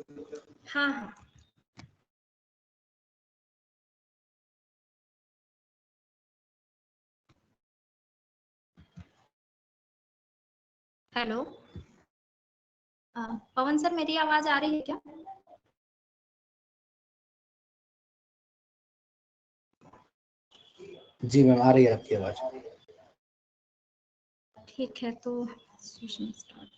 हाँ हाँ। हेलो पवन सर, मेरी आवाज आ रही है क्या? जी मैम, आ रही है आपकी आवाज। ठीक है, तो सेशन स्टार्ट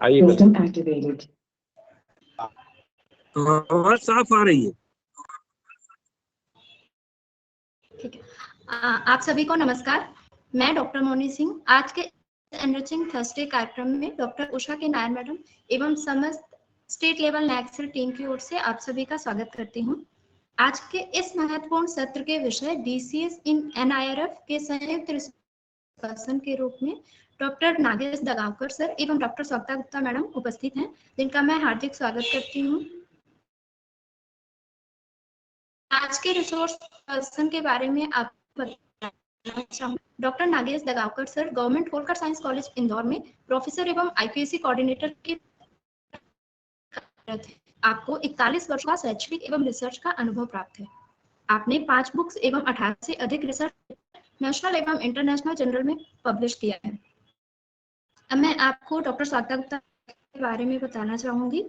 आइए System activated. आवाज साफ आ रही है। ठीक है। आप सभी को नमस्कार। मैं डॉक्टर मोनी सिंह आज के एनरिचिंग थर्सडे कार्यक्रम में डॉक्टर उषा के नायर मैडम एवं समस्त स्टेट लेवल नैक्सल टीम की ओर से आप सभी का स्वागत करती हूं। आज के इस महत्वपूर्ण सत्र के विषय डीसीएस इन एनआईआरएफ के संयुक्त पर्सन के रूप में डॉक्टर नागेश दगावकर सर एवं डॉक्टर स्वप्ता गुप्ता मैडम उपस्थित हैं, जिनका मैं हार्दिक स्वागत करती हूं। आज के रिसोर्स पर्सन के बारे में आप बताना चाहूँ। Doctor Nagesh Dagaonkar sir government Holkar science college Indore में प्रोफेसर एवं आईपीएससी कोऑर्डिनेटर के आपको 41 वर्ष का शैक्षणिक एवं रिसर्च का अनुभव प्राप्त है। आपने 5 बुक्स एवं 18 से अधिक रिसर्च नेशनल एवं इंटरनेशनल जर्नल में पब्लिश किया है। अब मैं आपको डॉक्टर स्वप्ता गुप्ता के बारे में बताना चाहूंगी।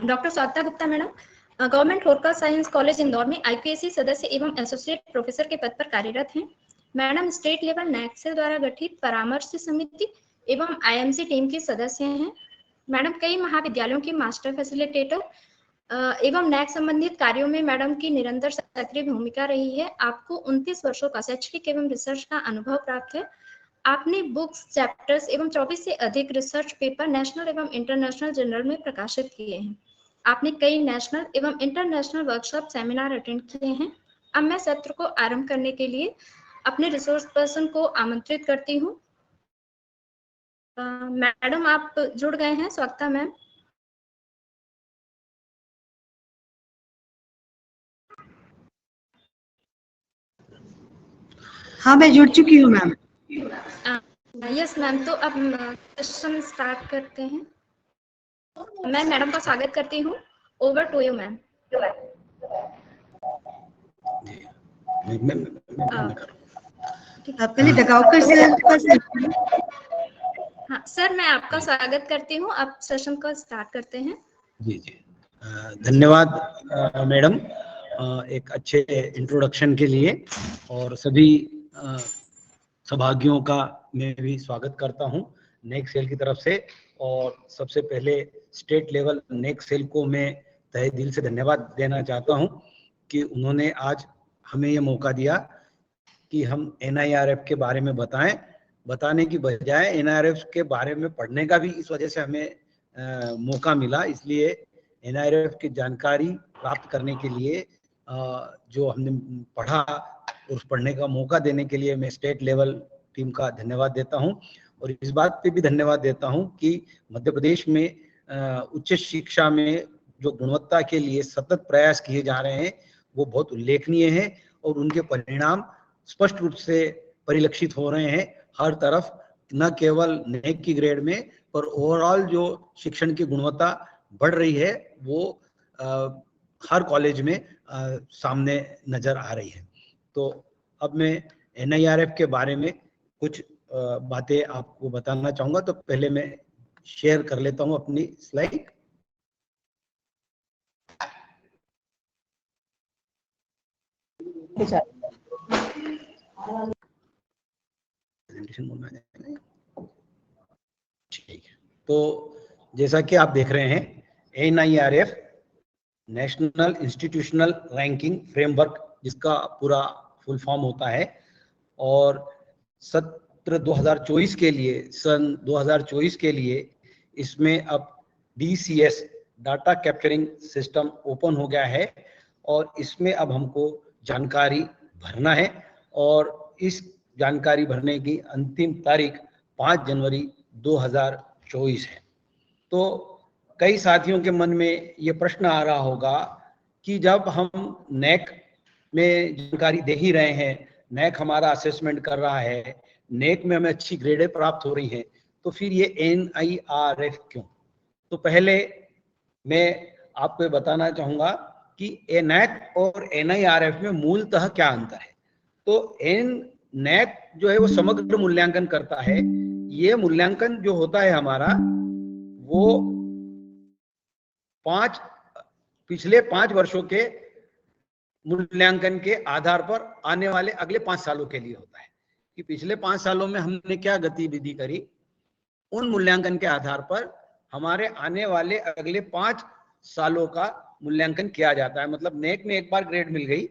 Doctor Swapta Gupta madam government Holkar science college Indore में आईपीएससी सदस्य एवं एसोसिएट प्रोफेसर के पद पर कार्यरत हैं। मैडम स्टेट लेवल नैक्सल द्वारा गठित परामर्श समिति एवं आईएमसी टीम की सदस्य हैं। मैडम कई महाविद्यालयों की मास्टर फैसिलिटेटर एवं नैक संबंधित कार्यों में मैडम की निरंतर सक्रिय भूमिका रही है। आपको 29 वर्षों का शैक्षणिक एवं रिसर्च का अनुभव प्राप्त है। आपने बुक्स, चैप्टर्स एवं 24 से अधिक रिसर्च पेपर नेशनल एवं इंटरनेशनल जर्नल में प्रकाशित किए हैं। आपने कई नेशनल एवं इंटरनेशनल वर्कशॉप, सेमिनार अटेंड किए हैं। अब मैं सत्र को आरंभ करने के लिए अपने रिसोर्स पर्सन को आमंत्रित करती हूँ। मैडम आप जुड़ गए हैं, स्वप्ता मैम। हाँ, मैं जुड़ चुकी हूँ मैम। यस मैम, तो अब सेशन स्टार्ट करते हैं। मैं मैडम का स्वागत करती हूँ। Over to you ma'am. पहले दगावकर सर। हाँ सर, मैं आपका स्वागत करती हूँ। अब सेशन को स्टार्ट करते हैं। जी जी, धन्यवाद मैडम एक अच्छे इंट्रोडक्शन के लिए, और सभी सौभाग्यों का मैं भी स्वागत करता हूं नेक सेल की तरफ से। और सबसे पहले स्टेट लेवल नेक सेल को मैं तहे दिल से धन्यवाद देना चाहता हूं कि उन्होंने आज हमें ये मौका दिया कि हम एनआईआरएफ के बारे में बताने की बजाय एनआईआरएफ के बारे में पढ़ने का भी इस वजह से हमें मौका मिला। इसलिए एनआईआरएफ की जानकारी प्राप्त करने के लिए जो हमने पढ़ा और उस पढ़ने का मौका देने के लिए मैं स्टेट लेवल टीम का धन्यवाद देता हूं। और इस बात पे भी धन्यवाद देता हूं कि मध्य प्रदेश में उच्च शिक्षा में जो गुणवत्ता के लिए सतत प्रयास किए जा रहे हैं वो बहुत उल्लेखनीय है, और उनके परिणाम स्पष्ट रूप से परिलक्षित हो रहे हैं हर तरफ, न केवल नेक की ग्रेड में, पर ओवरऑल जो शिक्षण की गुणवत्ता बढ़ रही है वो हर कॉलेज में सामने नजर आ रही है। तो अब मैं एनआईआरएफ के बारे में कुछ बातें आपको बताना चाहूंगा। तो पहले मैं शेयर कर लेता हूं अपनी स्लाइड। ठीक है, तो जैसा कि आप देख रहे हैं NIRF national institutional ranking framework, जिसका पूरा फुल फॉर्म होता है, और सत्र 2024 के लिए, सन 2024 के लिए इसमें अब DCS data capturing system open हो गया है, और इसमें अब हमको जानकारी भरना है, और इस जानकारी भरने की अंतिम तारीख 5 जनवरी 2024 है। तो कई साथियों के मन में ये प्रश्न आ रहा होगा कि जब हम नेक में जानकारी दे ही रहे हैं, नैक हमारा असेसमेंट कर रहा है, नेक में हमें अच्छी ग्रेडें प्राप्त हो रही हैं, तो फिर ये NIRF क्यों? तो पहले मैं आपको बताना चाहूंगा कि NAC और NIRF में मूलतः क्या अंतर है। तो NAC जो है वो समग्र मूल्यांकन करता है। ये मूल्यांकन जो होता है हमारा, वो पिछले 5 वर्षों के मूल्यांकन के आधार पर आने वाले अगले 5 सालों के लिए होता है कि पिछले 5 सालों में हमने क्या गतिविधि करी। उन मूल्यांकन के आधार पर हमारे आने वाले अगले 5 सालों का मूल्यांकन किया जाता है। मतलब नेक में एक बार ग्रेड मिल गई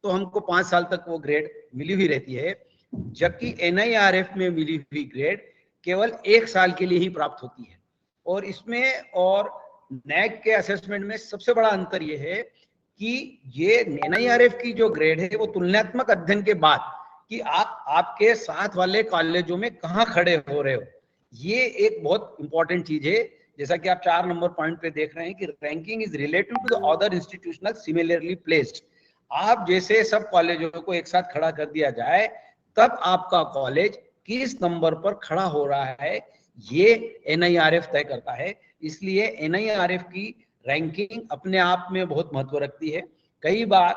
तो हमको 5 साल तक वो ग्रेड मिली हुई रहती है, जबकि NIRF में मिली हुई ग्रेड केवल 1 साल के लिए ही प्राप्त होती है। और इसमें और नैक के असेसमेंट में सबसे बड़ा अंतर यह है कि ये NIRF की जो ग्रेड है वो तुलनात्मक अध्ययन के बाद कि आप आपके साथ वाले कॉलेजों में कहाँ खड़े हो रहे हो, ये एक बहुत इंपॉर्टेंट चीज है। जैसा कि आप 4 नंबर पॉइंट पे देख रहे हैं कि ranking is relative to the other institutional similarly placed. आप जैसे सब कॉलेजों को एक साथ खड़ा कर दिया जाए तब आपका कॉलेज किस नंबर पर खड़ा हो रहा है, ये NIRF तय करता है। इसलिए NIRF की रैंकिंग अपने आप में बहुत महत्व रखती है। कई बार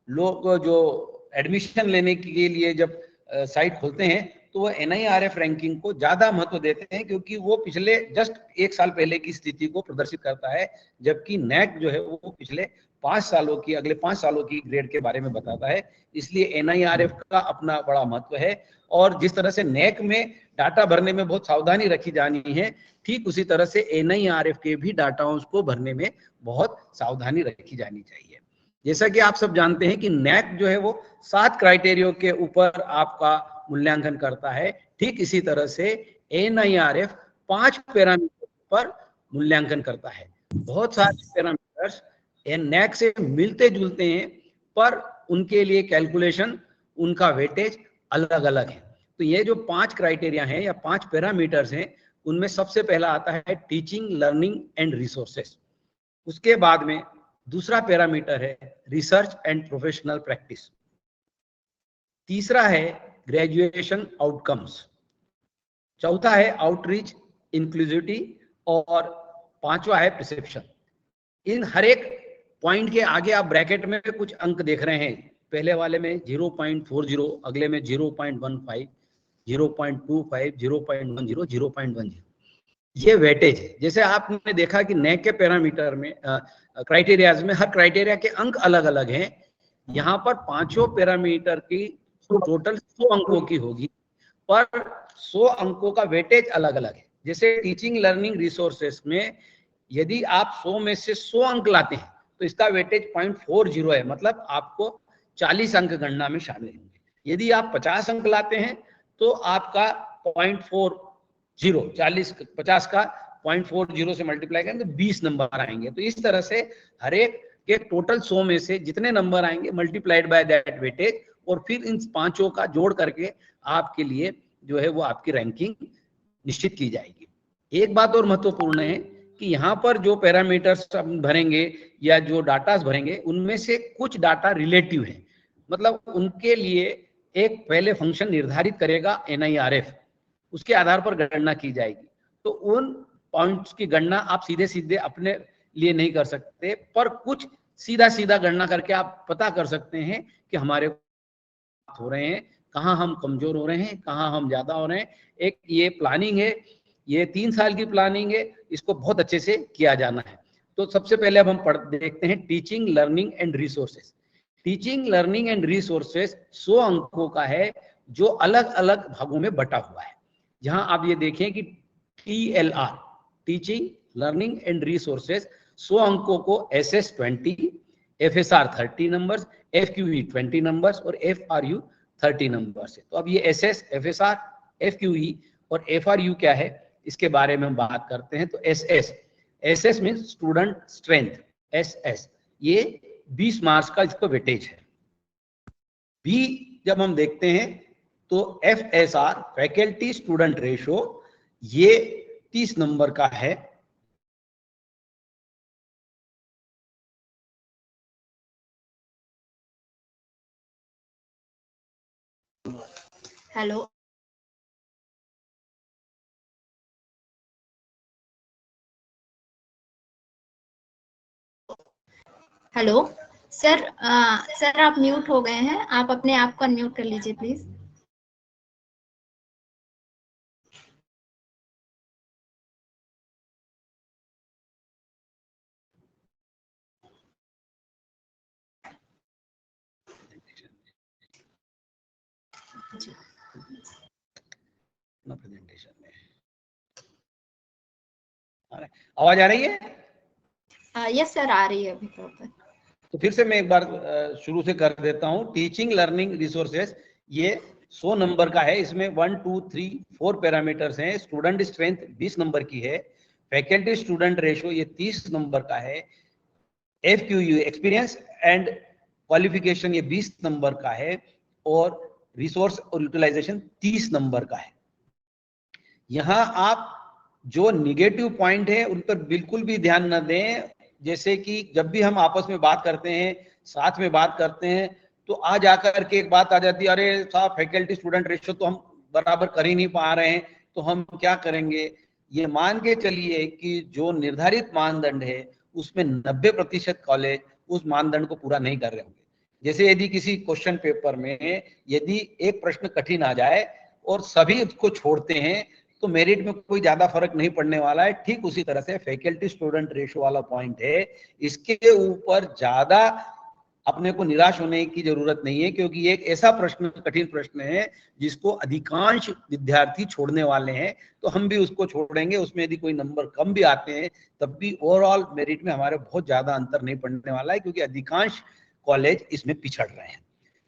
लोग जो एडमिशन लेने के लिए जब साइट खोलते हैं तो वो NIRF रैंकिंग को ज्यादा महत्व देते हैं, क्योंकि वो पिछले जस्ट 1 साल पहले की स्थिति को प्रदर्शित करता है, जबकि नैक जो है वो पिछले 5 सालों की, अगले 5 सालों की ग्रेड के बारे में बताता है। इसलिए NIRF का अपना बड़ा महत्व है। और जिस तरह से नैक में डाटा भरने में बहुत सावधानी रखी जानी है, ठीक उसी तरह से NIRF के भी डाटाओं को भरने में बहुत सावधानी रखी जानी चाहिए। जैसा कि आप सब जानते हैं कि नैक जो है वो 7 क्राइटेरिया के ऊपर आपका मूल्यांकन करता है, ठीक इसी तरह से NIRF 5 पैरामीटर पर मूल्यांकन करता है। बहुत सारे पैरामीटर्स नैक से मिलते जुलते हैं, पर उनके लिए कैलकुलेशन, उनका वेटेज अलग अलग है। तो ये जो 5 क्राइटेरिया हैं या 5 पैरामीटर्स हैं, उनमें सबसे पहला आता है टीचिंग, लर्निंग एंड रिसोर्सेस। उसके बाद में दूसरा पैरामीटर है रिसर्च एंड प्रोफेशनल प्रैक्टिस। तीसरा है ग्रेजुएशन आउटकम्स। चौथा है आउटरीच, इंक्लूसिविटी, और पांचवा है परसेप्शन। इन हर एक पॉइंट के आगे आप ब्रैकेट में कुछ अंक देख रहे हैं। पहले वाले में 0.40, अगले में 0.15, 0.25, 0.10, 0.10। ये वेटेज है। जैसे आपने देखा कि नैक के पैरामीटर में क्राइटेरियाज में हर क्राइटेरिया के अंक अलग अलग हैं। यहाँ पर पांचों पैरामीटर की टोटल 100 अंकों की होगी, पर 100 अंकों का वेटेज अलग अलग है। जैसे टीचिंग, लर्निंग, रिसोर्सेस में यदि आप 100 में से 100 अंक लाते हैं तो इसका वेटेज 0.40 है, मतलब आपको 40 अंक गणना में शामिल होंगे। यदि आप 50 अंक लाते हैं तो आपका 0.40, 50 का 0.40 से मल्टीप्लाई करेंगे तो 20 नंबर आएंगे। तो इस तरह से हर एक के टोटल 100 में से जितने नंबर आएंगे मल्टीप्लाइड बाय दैट वेटेज, और फिर इन पांचों का जोड़ करके आपके लिए जो है वो आपकी रैंकिंग निश्चित की जाएगी। एक बात और महत्वपूर्ण है कि यहाँ पर जो पैरामीटर्स हम भरेंगे या जो डाटास भरेंगे, उनमें से कुछ डाटा रिलेटिव है, मतलब उनके लिए एक पहले फंक्शन निर्धारित करेगा NIRF, उसके आधार पर गणना की जाएगी। तो उन पॉइंट्स की गणना आप सीधे सीधे अपने लिए नहीं कर सकते, पर कुछ सीधा सीधा गणना करके आप पता कर सकते हैं कि हमारे हो रहे हैं, कहाँ हम कमजोर हो रहे हैं, कहाँ हम ज्यादा हो रहे हैं। एक ये प्लानिंग है, ये 3 साल की प्लानिंग है, इसको बहुत अच्छे से किया जाना है। तो सबसे पहले अब हम देखते हैं teaching, learning and resources. Teaching, learning and resources 100 अंकों का है, जो अलग अलग भागों में बटा हुआ है। जहां आप ये देखें कि TLR, teaching, learning and resources, 100 अंकों को SS 20, FSR 30 numbers, FQE 20 numbers और FRU 30 नंबर्स है। तो अब ये SS, FSR, FQE और FRU क्या है, इसके बारे में हम बात करते हैं। तो SS mean student strength, SS, ये 20 मार्क्स का इसका वेटेज है। B जब हम देखते हैं तो FSR, फैकल्टी स्टूडेंट रेशो, ये 30 नंबर का है। हेलो, हेलो सर, सर आप म्यूट हो गए हैं, आप अपने आप को अनम्यूट कर लीजिए प्लीज। प्रेजेंटेशन में आवाज आ रही है? यस सर, आ रही है अभी प्रॉपर। तो फिर से मैं एक बार शुरू से कर देता हूँ। टीचिंग लर्निंग रिसोर्सेस ये 100 नंबर का है। इसमें 1 2 3 4 पैरामीटर्स हैं। स्टूडेंट स्ट्रेंथ 20 नंबर की है। फैकल्टी स्टूडेंट रेशो ये 30 नंबर का है। FQU एक्सपीरियंस एंड क्वालिफिकेशन ये 20 नंबर का है। और रिसोर्स और यूटिलाइजेशन 30 नंबर का है। यहाँ आप जो निगेटिव पॉइंट है उन पर बिल्कुल भी ध्यान न दें। जैसे कि जब भी हम आपस में बात करते हैं, साथ में बात करते हैं, तो आ जाकर के एक बात आ जाती है, अरे साहब फैकल्टी स्टूडेंट रेशियो तो हम बराबर कर ही नहीं पा रहे हैं, तो हम क्या करेंगे। ये मान के चलिए कि जो निर्धारित मानदंड है उसमें 90% कॉलेज उस मानदंड को पूरा नहीं कर रहे होंगे। जैसे यदि किसी क्वेश्चन पेपर में यदि एक प्रश्न कठिन आ जाए और सभी उसको छोड़ते हैं तो मेरिट में कोई ज्यादा फर्क नहीं पड़ने वाला है। ठीक उसी तरह से फैकल्टी स्टूडेंट रेशो वाला पॉइंट है, इसके ऊपर ज्यादा अपने को निराश होने की जरूरत नहीं है, क्योंकि एक ऐसा प्रश्न, कठिन प्रश्न है जिसको अधिकांश विद्यार्थी छोड़ने वाले हैं। तो हम भी उसको छोड़ेंगे। उसमें यदि कोई नंबर कम भी आते हैं तब भी ओवरऑल मेरिट में हमारे बहुत ज्यादा अंतर नहीं पड़ने वाला है, क्योंकि अधिकांश कॉलेज इसमें पिछड़ रहे हैं।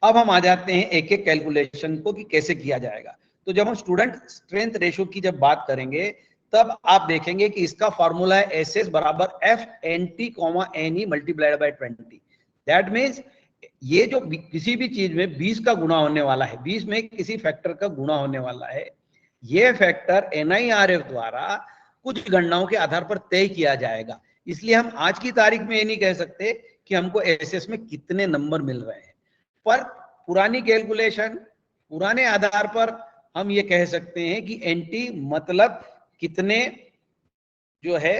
अब हम आ जाते हैं एक एक कैलकुलेशन को कि कैसे किया जाएगा। तो जब हम स्टूडेंट स्ट्रेंथ रेशो की जब बात करेंगे तब आप देखेंगे कि इसका फॉर्मूला है SS बराबर FNT, NE multiplied by 20। That means ये जो किसी भी चीज में 20 का गुणा होने वाला है, 20 में किसी फैक्टर का गुणा होने वाला है, ये फैक्टर NIRF द्वारा कुछ गणनाओं के आधार पर तय किया जाएगा। इसलिए हम आज की तारीख में ये नहीं कह सकते कि हमको SS में कितने नंबर मिल रहे हैं, पर पुरानी कैलकुलेशन, पुराने आधार पर हम ये कह सकते हैं कि NT मतलब कितने जो है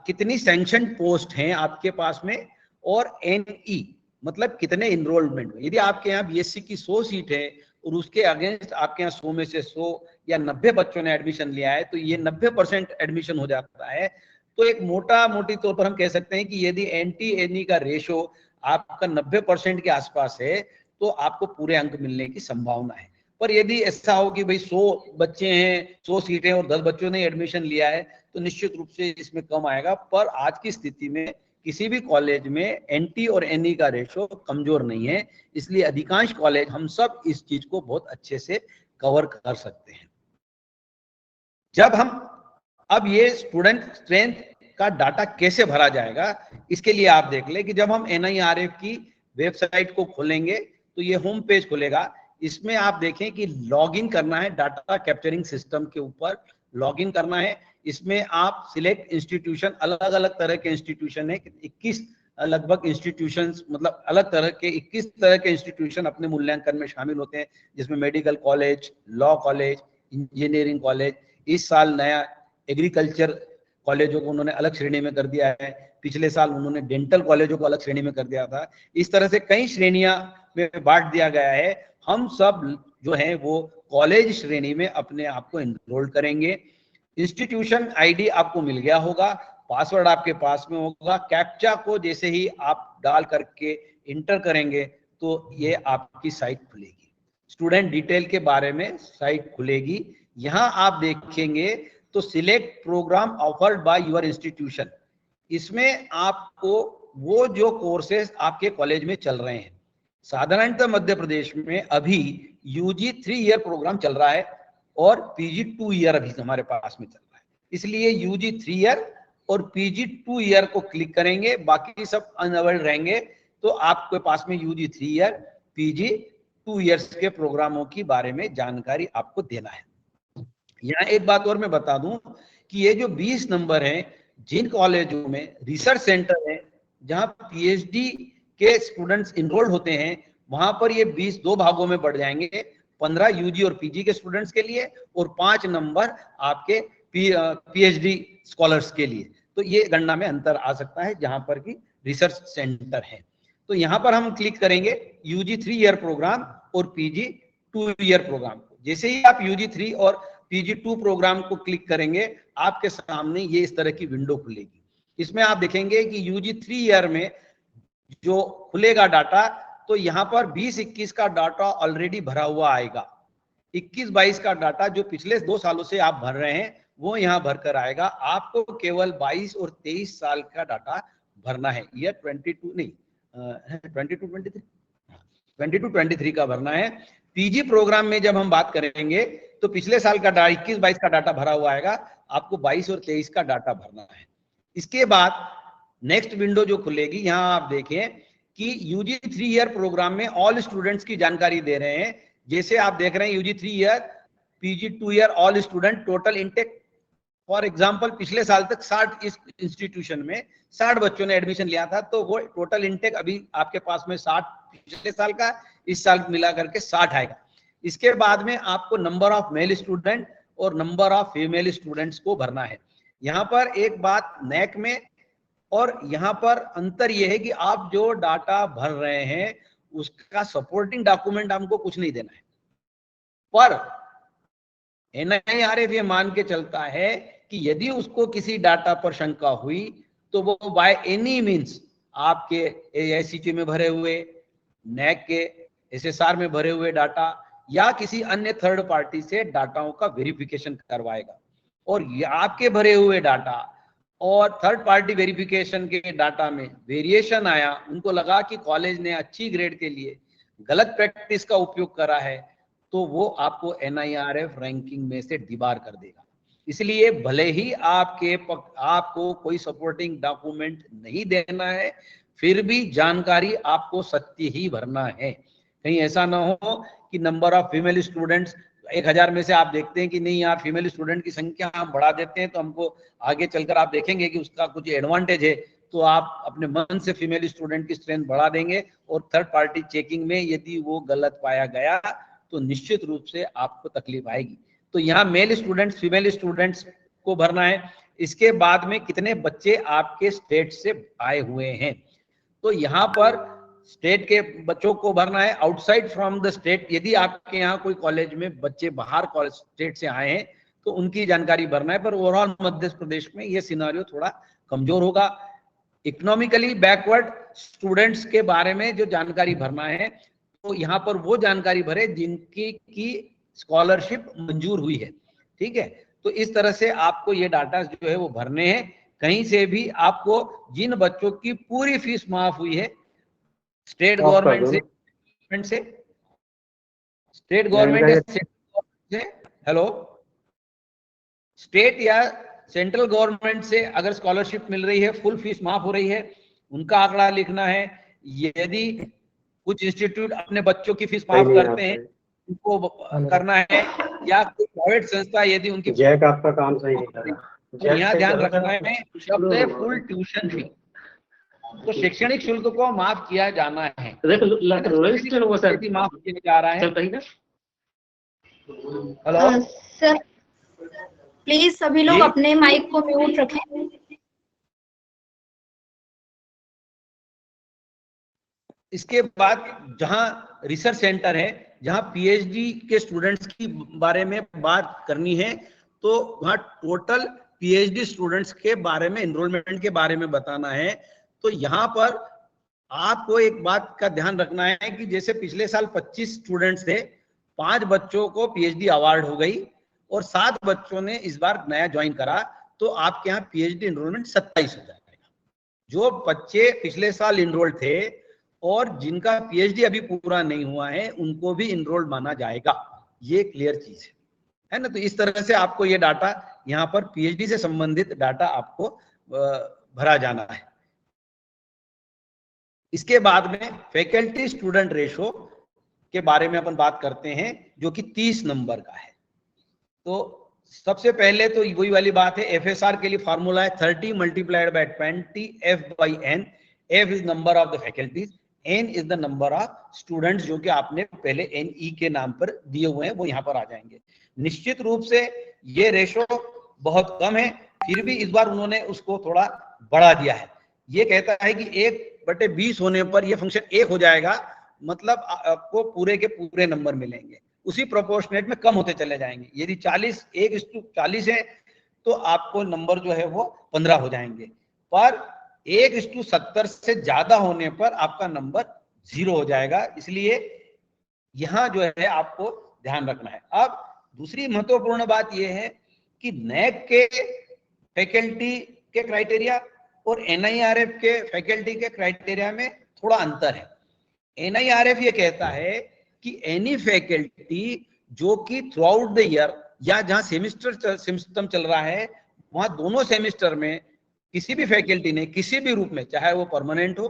कितनी सैंक्शन पोस्ट हैं आपके पास में, और NE मतलब कितने इनरोलमेंट में। यदि आपके यहाँ BSc की 100 सीट है और उसके अगेंस्ट आपके यहाँ 100 में से 100 या 90 बच्चों ने एडमिशन लिया है, तो ये 90% एडमिशन हो जाता है। तो एक मोटी तौर पर हम कह सकते हैं कि यदि NT NE का रेशो आपका 90% के आसपास है तो आपको पूरे अंक मिलने की संभावना है। पर यदि ऐसा हो कि भाई 100 बच्चे हैं, 100 सीटें और 10 बच्चों ने एडमिशन लिया है, तो निश्चित रूप से इसमें कम आएगा। पर आज की स्थिति में किसी भी कॉलेज में NT और NE का रेशो कमजोर नहीं है, इसलिए अधिकांश कॉलेज हम सब इस चीज को बहुत अच्छे से कवर कर सकते हैं। जब हम अब ये स्टूडेंट स्ट्रेंथ का डाटा कैसे भरा जाएगा, इसके लिए आप देख ले कि जब हम NIRF की वेबसाइट को खोलेंगे तो ये होम पेज खुलेगा। इसमें आप देखें कि लॉगिन करना है, डाटा कैप्चरिंग सिस्टम के ऊपर लॉगिन करना है। इसमें आप सिलेक्ट इंस्टीट्यूशन, अलग अलग तरह के इंस्टीट्यूशन है, 21 लगभग इंस्टीट्यूशंस, मतलब अलग तरह के 21 तरह के इंस्टीट्यूशन अपने मूल्यांकन में शामिल होते हैं, जिसमें medical college, law college, engineering college. इस साल नया एग्रीकल्चर कॉलेजों को उन्होंने अलग श्रेणी में कर दिया है, पिछले साल उन्होंने डेंटल कॉलेजों को अलग श्रेणी में कर दिया था। इस तरह से कई श्रेणियां में बांट दिया गया है। हम सब जो है वो कॉलेज श्रेणी में अपने आप को एनरोल करेंगे। इंस्टीट्यूशन आईडी आपको मिल गया होगा, पासवर्ड आपके पास में होगा। कैप्चा को जैसे ही आप डाल करके इंटर करेंगे तो ये आपकी साइट खुलेगी। स्टूडेंट डिटेल के बारे में साइट खुलेगी। यहाँ आप देखेंगे तो select programme offered by your institution, इसमें आपको वो जो कोर्सेज आपके कॉलेज में चल रहे हैं, साधारणतः मध्य प्रदेश में अभी UG 3 ईयर प्रोग्राम चल रहा है और PG 2 ईयर अभी हमारे पास में चल रहा है। इसलिए UG 3 ईयर और PG 2 ईयर को क्लिक करेंगे, बाकी सब अनअवेलेबल रहेंगे। तो आपके पास में UG 3 ईयर, PG 2 ईयर्स के प्रोग्रामों की बारे में जानकारी आपको देना है। यहाँ एक बात और मैं बता दूं कि ये जो 20 नंबर हैं, जिन कॉलेजों में रिसर्च सेंटर है जहां PhD के स्टूडेंट्स इनरोल्ड होते हैं, वहां पर ये 20 दो भागों में बढ़ जाएंगे, 15 यूजी और पीजी के स्टूडेंट्स के लिए और 5 नंबर आपके पीएचडी स्कॉलर्स के लिए। तो ये गणना में अंतर आ सकता है जहां पर कि रिसर्च सेंटर है। तो यहाँ पर हम क्लिक करेंगे यूजी 3 ईयर प्रोग्राम और पीजी 2 ईयर प्रोग्राम को। जैसे ही आप यूजी 3 और पीजी 2 प्रोग्राम को क्लिक करेंगे, आपके सामने ये इस तरह की विंडो खुलेगी। इसमें आप देखेंगे कि यूजी 3 ईयर में जो खुलेगा डाटा, तो यहाँ पर 20-21 का डाटा ऑलरेडी भरा हुआ आएगा। 21-22 का डाटा जो पिछले 2 सालों से आप भर रहे हैं वो यहाँ भरकर आएगा। आपको केवल 22 और 23 साल का डाटा भरना है। ईयर 22-23 का भरना है। पीजी प्रोग्राम में जब हम बात करेंगे तो पिछले साल का 21-22 का डाटा भरा हुआ आएगा, आपको 22 और 23 का डाटा भरना है। इसके बाद नेक्स्ट विंडो जो खुलेगी, यहाँ आप देखें कि यूजी 3 ईयर प्रोग्राम में ऑल स्टूडेंट्स की जानकारी दे रहे हैं। जैसे आप देख रहे हैं UG 3 year, PG 2 year, all student, total intake. For example पिछले साल तक 60 इस इंस्टीट्यूशन में 60 बच्चों ने एडमिशन लिया था, तो वो टोटल इंटेक अभी आपके पास में 60 पिछले साल का, इस साल मिला करके 60 आएगा। इसके बाद में आपको नंबर ऑफ मेल स्टूडेंट और नंबर ऑफ फीमेल स्टूडेंट्स को भरना है। यहाँ पर एक बात नैक में और यहाँ पर अंतर यह है कि आप जो डाटा भर रहे हैं उसका सपोर्टिंग डॉक्यूमेंट हमको कुछ नहीं देना है, पर NIRF ये मान के चलता है कि यदि उसको किसी डाटा पर शंका हुई तो वो बाय एनी मीन्स आपके AICTE में भरे हुए, NAC के SSR में भरे हुए डाटा या किसी अन्य थर्ड पार्टी से डाटाओं का वेरिफिकेशन करवाएगा। और ये आपके भरे हुए डाटा और थर्ड पार्टी वेरिफिकेशन के डाटा में वेरिएशन आया, उनको लगा कि कॉलेज ने अच्छी ग्रेड के लिए गलत प्रैक्टिस का उपयोग करा है, तो वो आपको NIRF रैंकिंग में से डिबार कर देगा। इसलिए भले ही आपको कोई सपोर्टिंग डॉक्यूमेंट नहीं देना है, फिर भी जानकारी आपको सत्य ही भरना है। कहीं ऐसा ना हो कि नंबर ऑफ फीमेल स्टूडेंट्स 1000 में से आप देखते हैं कि नहीं यार फीमेल स्टूडेंट की संख्या हम बढ़ा देते हैं तो हमको आगे चलकर आप देखेंगे कि उसका कुछ एडवांटेज है, तो आप अपने मन से फीमेल स्टूडेंट की स्ट्रेंथ बढ़ा देंगे और थर्ड पार्टी चेकिंग में यदि वो गलत पाया गया तो निश्चित रूप से आपको तकलीफ आएगी। तो यहाँ मेल स्टूडेंट्स, फीमेल स्टूडेंट्स को भरना है। इसके बाद में कितने बच्चे आपके स्टेट से आए हुए हैं, तो यहाँ पर स्टेट के बच्चों को भरना है। आउटसाइड फ्रॉम द स्टेट, यदि आपके यहाँ कोई कॉलेज में बच्चे बाहर कॉलेज स्टेट से आए हैं तो उनकी जानकारी भरना है। पर ओवरऑल मध्य प्रदेश में ये सिनारियो थोड़ा कमजोर होगा। इकोनॉमिकली बैकवर्ड स्टूडेंट्स के बारे में जो जानकारी भरना है, तो यहाँ पर वो जानकारी भरे जिनकी की स्कॉलरशिप मंजूर हुई है। ठीक है, तो इस तरह से आपको ये डाटा जो है वो भरने हैं। कहीं से भी आपको जिन बच्चों की पूरी फीस माफ हुई है स्टेट गवर्नमेंट से हेलो स्टेट या सेंट्रल गवर्नमेंट से अगर स्कॉलरशिप मिल रही है, फुल फीस माफ हो रही है, उनका आंकड़ा लिखना है। यदि कुछ इंस्टीट्यूट अपने बच्चों की फीस माफ करते हैं उनको करना है, या कोई प्राइवेट संस्था यदि उनकी जैक आपका काम सही नहीं कर रहा, यहाँ ध्यान रखना है शब्द है फुल ट्यूशन फी, तो शैक्षणिक शुल्क को माफ किया जाना है। माफ किया जा रहा है। हेलो सर प्लीज सभी लोग अपने माइक को म्यूट रखें। इसके बाद जहां रिसर्च सेंटर है, जहां पीएचडी के स्टूडेंट्स की बारे में बात करनी है, तो वहां टोटल पीएचडी स्टूडेंट्स के बारे में, एनरोलमेंट के बारे में बताना है। तो यहाँ पर आपको एक बात का ध्यान रखना है कि जैसे पिछले साल 25 स्टूडेंट्स थे, 5 बच्चों को पीएचडी अवार्ड हो गई और 7 बच्चों ने इस बार नया ज्वाइन करा, तो आपके यहाँ पीएचडी एनरोलमेंट 27 हो जाएगा। जो बच्चे पिछले साल इनरोल्ड थे और जिनका पीएचडी अभी पूरा नहीं हुआ है, उनको भी इनरोल्ड माना जाएगा। ये क्लियर चीज है ना। तो इस तरह से आपको ये डाटा यहाँ पर पीएचडी से संबंधित डाटा आपको भरा जाना है। इसके बाद में फैकल्टी स्टूडेंट रेशो के बारे में अपन बात करते हैं, जो कि 30 नंबर का है। तो सबसे पहले तो वही वाली बात है, एफएसआर के लिए फॉर्मूला है 30 × 20 F/N। F is number of the faculties, n is the number of students जो कि आपने पहले NE के नाम पर दिए हुए हैं, वो यहाँ पर आ जाएंगे। निश्चित रूप से ये रेशो बहुत कम है, फिर भी इस बार उन्होंने उसको थोड़ा बढ़ा दिया है। ये कहता है कि 1/20 होने पर ये फंक्शन 1 हो जाएगा, मतलब आपको पूरे के पूरे नंबर मिलेंगे, उसी प्रोपोर्शनेट में कम होते चले जाएंगे। यदि 1:40 है तो आपको नंबर जो है वो 15 हो जाएंगे, पर 1:70 से ज्यादा होने पर आपका नंबर 0 हो जाएगा। इसलिए यहां जो है आपको ध्यान रखना है। अब दूसरी महत्वपूर्ण बात यह है कि NAAC के फैकल्टी के क्राइटेरिया और NIRF के फैकल्टी के क्राइटेरिया में थोड़ा अंतर है। NIRF ये कहता है कि एनी फैकल्टी जो कि थ्रू आउट द ईयर या जहां सेमिस्टर सिस्टम चल रहा है, वहां दोनों सेमिस्टर में किसी भी फैकल्टी ने किसी भी रूप में, चाहे वो परमानेंट हो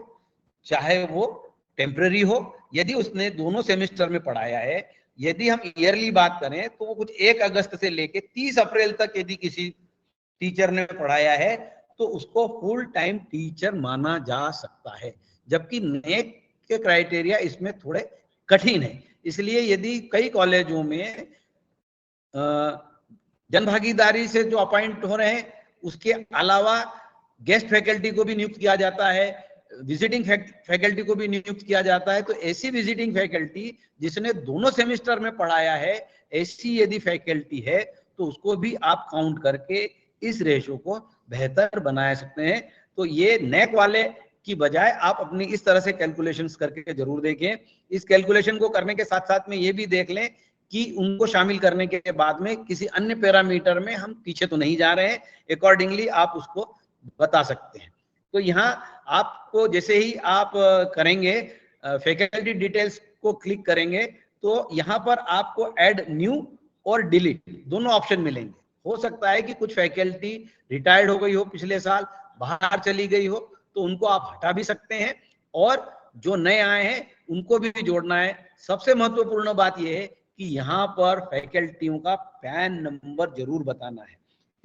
चाहे वो टेम्पररी हो, यदि उसने दोनों सेमेस्टर में पढ़ाया है, यदि हम ईयरली बात करें तो वो कुछ 1 अगस्त से लेके 30 अप्रैल तक यदि किसी टीचर ने पढ़ाया है तो उसको फुल टाइम टीचर माना जा सकता है। जबकि NAAC के क्राइटेरिया इसमें थोड़े कठिन है। इसलिए यदि कई कॉलेजों में जनभागीदारी से जो अपॉइंट हो रहे हैं, उसके अलावा गेस्ट फैकल्टी को भी नियुक्त किया जाता है, विजिटिंग फैकल्टी को भी नियुक्त किया जाता है, तो ऐसी विजिटिंग फैकल्टी जिसने दोनों सेमेस्टर में पढ़ाया है, ऐसी यदि फैकल्टी है तो उसको भी आप काउंट करके इस रेशो को बेहतर बना सकते हैं। तो ये NAAC वाले की बजाय आप अपनी इस तरह से कैलकुलेशंस करके जरूर देखें। इस कैलकुलेशन को करने के साथ साथ में ये भी देख लें कि उनको शामिल करने के बाद में किसी अन्य पैरामीटर में हम पीछे तो नहीं जा रहे हैं, अकॉर्डिंगली आप उसको बता सकते हैं। तो यहाँ आपको जैसे ही आप करेंगे, फैकल्टी डिटेल्स को क्लिक करेंगे, तो यहाँ पर आपको ऐड न्यू और डिलीट दोनों ऑप्शन मिलेंगे। हो सकता है कि कुछ फैकल्टी रिटायर्ड हो गई हो, पिछले साल बाहर चली गई हो, तो उनको आप हटा भी सकते हैं, और जो नए आए हैं उनको भी जोड़ना है। सबसे महत्वपूर्ण बात यह है कि यहाँ पर फैकल्टियों का पैन नंबर जरूर बताना है,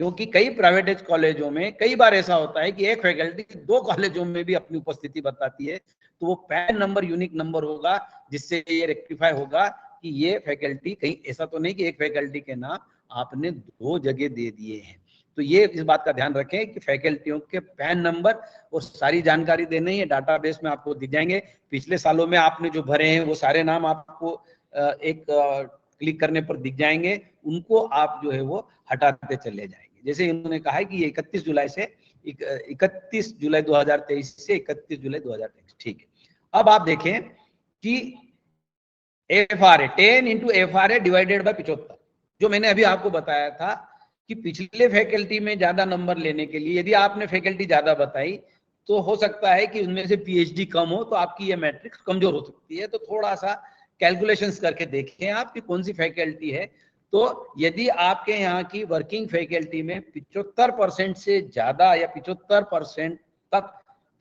क्योंकि कई प्राइवेट कॉलेजों में कई बार ऐसा होता है कि एक फैकल्टी 2 कॉलेजों में भी अपनी उपस्थिति बताती है, तो वो पैन नंबर यूनिक नंबर होगा, जिससे ये रेक्टिफाई होगा कि ये फैकल्टी, कहीं ऐसा तो नहीं कि एक फैकल्टी के नाम आपने 2 जगह दे दिए हैं। तो ये इस बात का ध्यान रखें कि फैकल्टियों के पैन नंबर और सारी जानकारी देनी है, डाटाबेस में आपको दिख जाएंगे। पिछले सालों में आपने जो भरे हैं वो सारे नाम आपको एक क्लिक करने पर दिख जाएंगे, उनको आप जो है वो हटाते चले जाएंगे। जैसे इन्होंने कहा है कि ये 31 जुलाई 2023 से 31 जुलाई 2023, ठीक है। अब आप देखें कि FRA 10 into FRA divided by 75, जो मैंने अभी आपको बताया था कि पिछले फैकल्टी में ज्यादा नंबर लेने के लिए यदि आपने फैकल्टी ज्यादा बताई तो हो सकता है कि उनमें से PhD कम हो, तो आपकी ये मैट्रिक्स कमजोर हो सकती है। तो थोड़ा सा कैलकुलेशंस करके देखें आप कि कौन सी फैकल्टी है। तो यदि आपके यहाँ की वर्किंग फैकल्टी में 75% से ज्यादा या 75% तक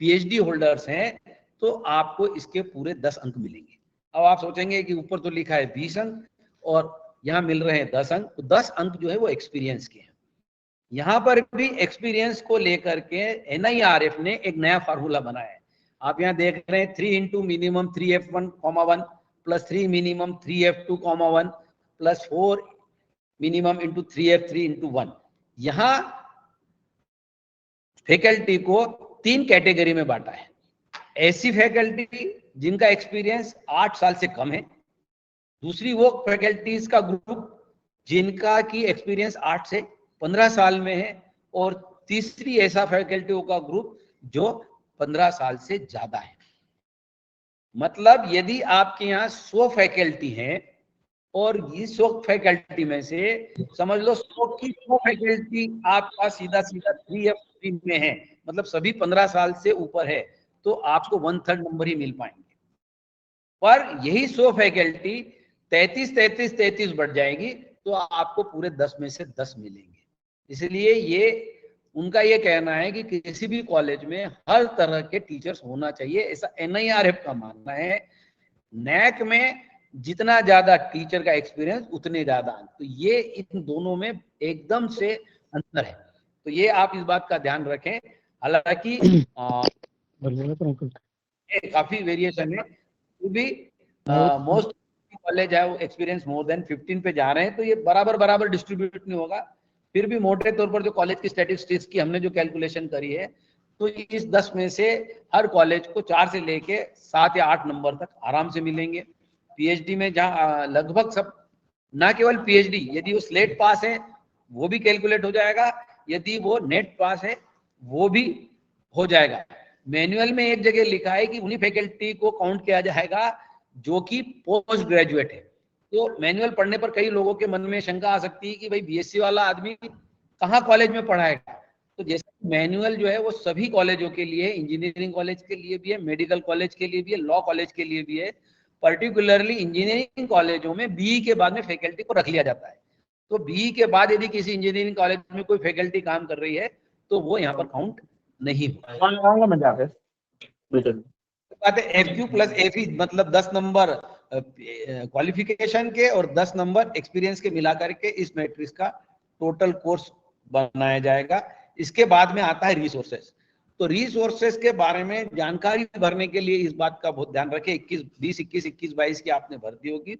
PhD होल्डर्स हैं, तो आपको इसके पूरे 10 अंक मिलेंगे। अब आप सोचेंगे कि ऊपर तो लिखा है 20 अंक और यहाँ मिल रहे हैं 10 अंक, तो 10 अंक जो है वो एक्सपीरियंस के हैं। यहाँ पर भी एक्सपीरियंस को लेकर के NIRF ने एक नया फार्मूला बनाया है। आप यहाँ देख रहे हैं 3 into minimum 3F1,1 plus 3 minimum 3F2,1 plus 4 minimum into 3F3,1। यहाँ फैकल्टी को 3 कैटेगरी में बांटा है। ऐसी फैकल्टी जिनका एक्सपीरियंस 8 साल से कम है, दूसरी वो फैकल्टीज का ग्रुप जिनका की एक्सपीरियंस 8 से 15 साल में है, और तीसरी ऐसा फैकल्टियों का ग्रुप जो 15 साल से ज्यादा है। मतलब यदि आपके यहाँ 100 फैकल्टी हैं और इस 100 फैकल्टी में से समझ लो 100 की 100 फैकल्टी आपका सीधा 3F3 में है, मतलब सभी 15 साल से ऊपर है, तो आपको 1/3 नंबर ही मिल पाएंगे। पर यही 100 फैकल्टी 33 बढ़ जाएगी तो आपको पूरे 10 में से 10 मिलेंगे। इसलिए ये उनका ये कहना है कि किसी भी कॉलेज में हर तरह के टीचर्स होना चाहिए, ऐसा NIRF का मानना है। NAAC में जितना ज्यादा टीचर का एक्सपीरियंस उतने ज्यादा, तो ये इन दोनों में एकदम से अंतर है। तो ये आप इस बात का ध्यान रखें। हालांकि काफी वेरिएशन है, तो भी मोस्ट कॉलेज है वो एक्सपीरियंस मोर देन 15 पे जा रहे हैं, तो ये बराबर डिस्ट्रीब्यूट नहीं होगा। फिर भी मोटे तौर पर जो कॉलेज की स्टैटिस्टिक्स की हमने जो कैलकुलेशन करी है, तो इस 10 में से हर कॉलेज को 4 से लेके 7 या 8 नंबर तक आराम से मिलेंगे। पीएचडी में जहाँ लगभग सब, ना केवल पीएचडी, यदि वो स्लेट पास है वो भी कैलकुलेट हो जाएगा, यदि वो नेट पास है वो भी हो जाएगा। मैनुअल में एक जगह लिखा है कि उन्हीं फैकल्टी को काउंट किया जाएगा जो कि पोस्ट ग्रेजुएट है। तो मैनुअल पढ़ने पर कई लोगों के मन में शंका आ सकती है कि भाई बीएससी वाला आदमी कहाँ कॉलेज में पढ़ाएगा। तो जैसे मैनुअल जो है वो सभी कॉलेजों के लिए, इंजीनियरिंग कॉलेज के लिए भी है, मेडिकल कॉलेज के लिए भी है, लॉ कॉलेज के लिए भी है। पर्टिकुलरली इंजीनियरिंग कॉलेजों में बीई के बाद में फैकल्टी को रख लिया जाता है। तो बीई के बाद यदि किसी इंजीनियरिंग कॉलेज में कोई फैकल्टी काम कर रही है तो वो यहाँ पर काउंट नहीं होगा। बात है एफक्यू प्लस एफई, मतलब 10 नंबर क्वालिफिकेशन के और 10 नंबर एक्सपीरियंस के मिला करके इस मैट्रिक्स का टोटल कोर्स बनाया जाएगा। इसके बाद में आता है रिसोर्सेस। तो रिसोर्सेस के बारे में जानकारी भरने के लिए इस बात का बहुत ध्यान रखें, 21-22 की आपने भर्ती होगी।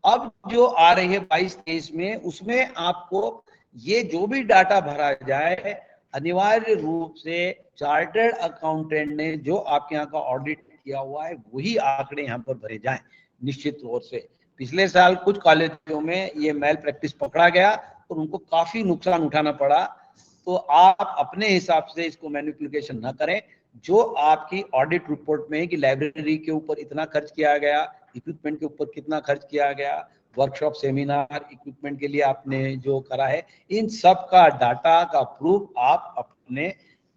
अब जो आ रही है 22-23 में, उसमें आपको ये जो भी डाटा भरा जाए अनिवार्य रूप से चार्टर्ड अकाउंटेंट ने जो आपके यहाँ का ऑडिट किया हुआ है वही आंकड़े यहाँ पर भरे जाएं। निश्चित तौर से पिछले साल कुछ कॉलेजों में ये मैल प्रैक्टिस पकड़ा गया और उनको काफी नुकसान उठाना पड़ा। तो आप अपने हिसाब से इसको मैनिपुलेशन ना करें। जो आपकी ऑडिट रिपोर्ट में है कि लाइब्रेरी के ऊपर इतना खर्च किया गया, इक्विपमेंट के ऊपर कितना खर्च किया गया, वर्कशॉप सेमिनार इक्विपमेंट के लिए आपने जो करा है, इन सब का डाटा का प्रूफ आप अपने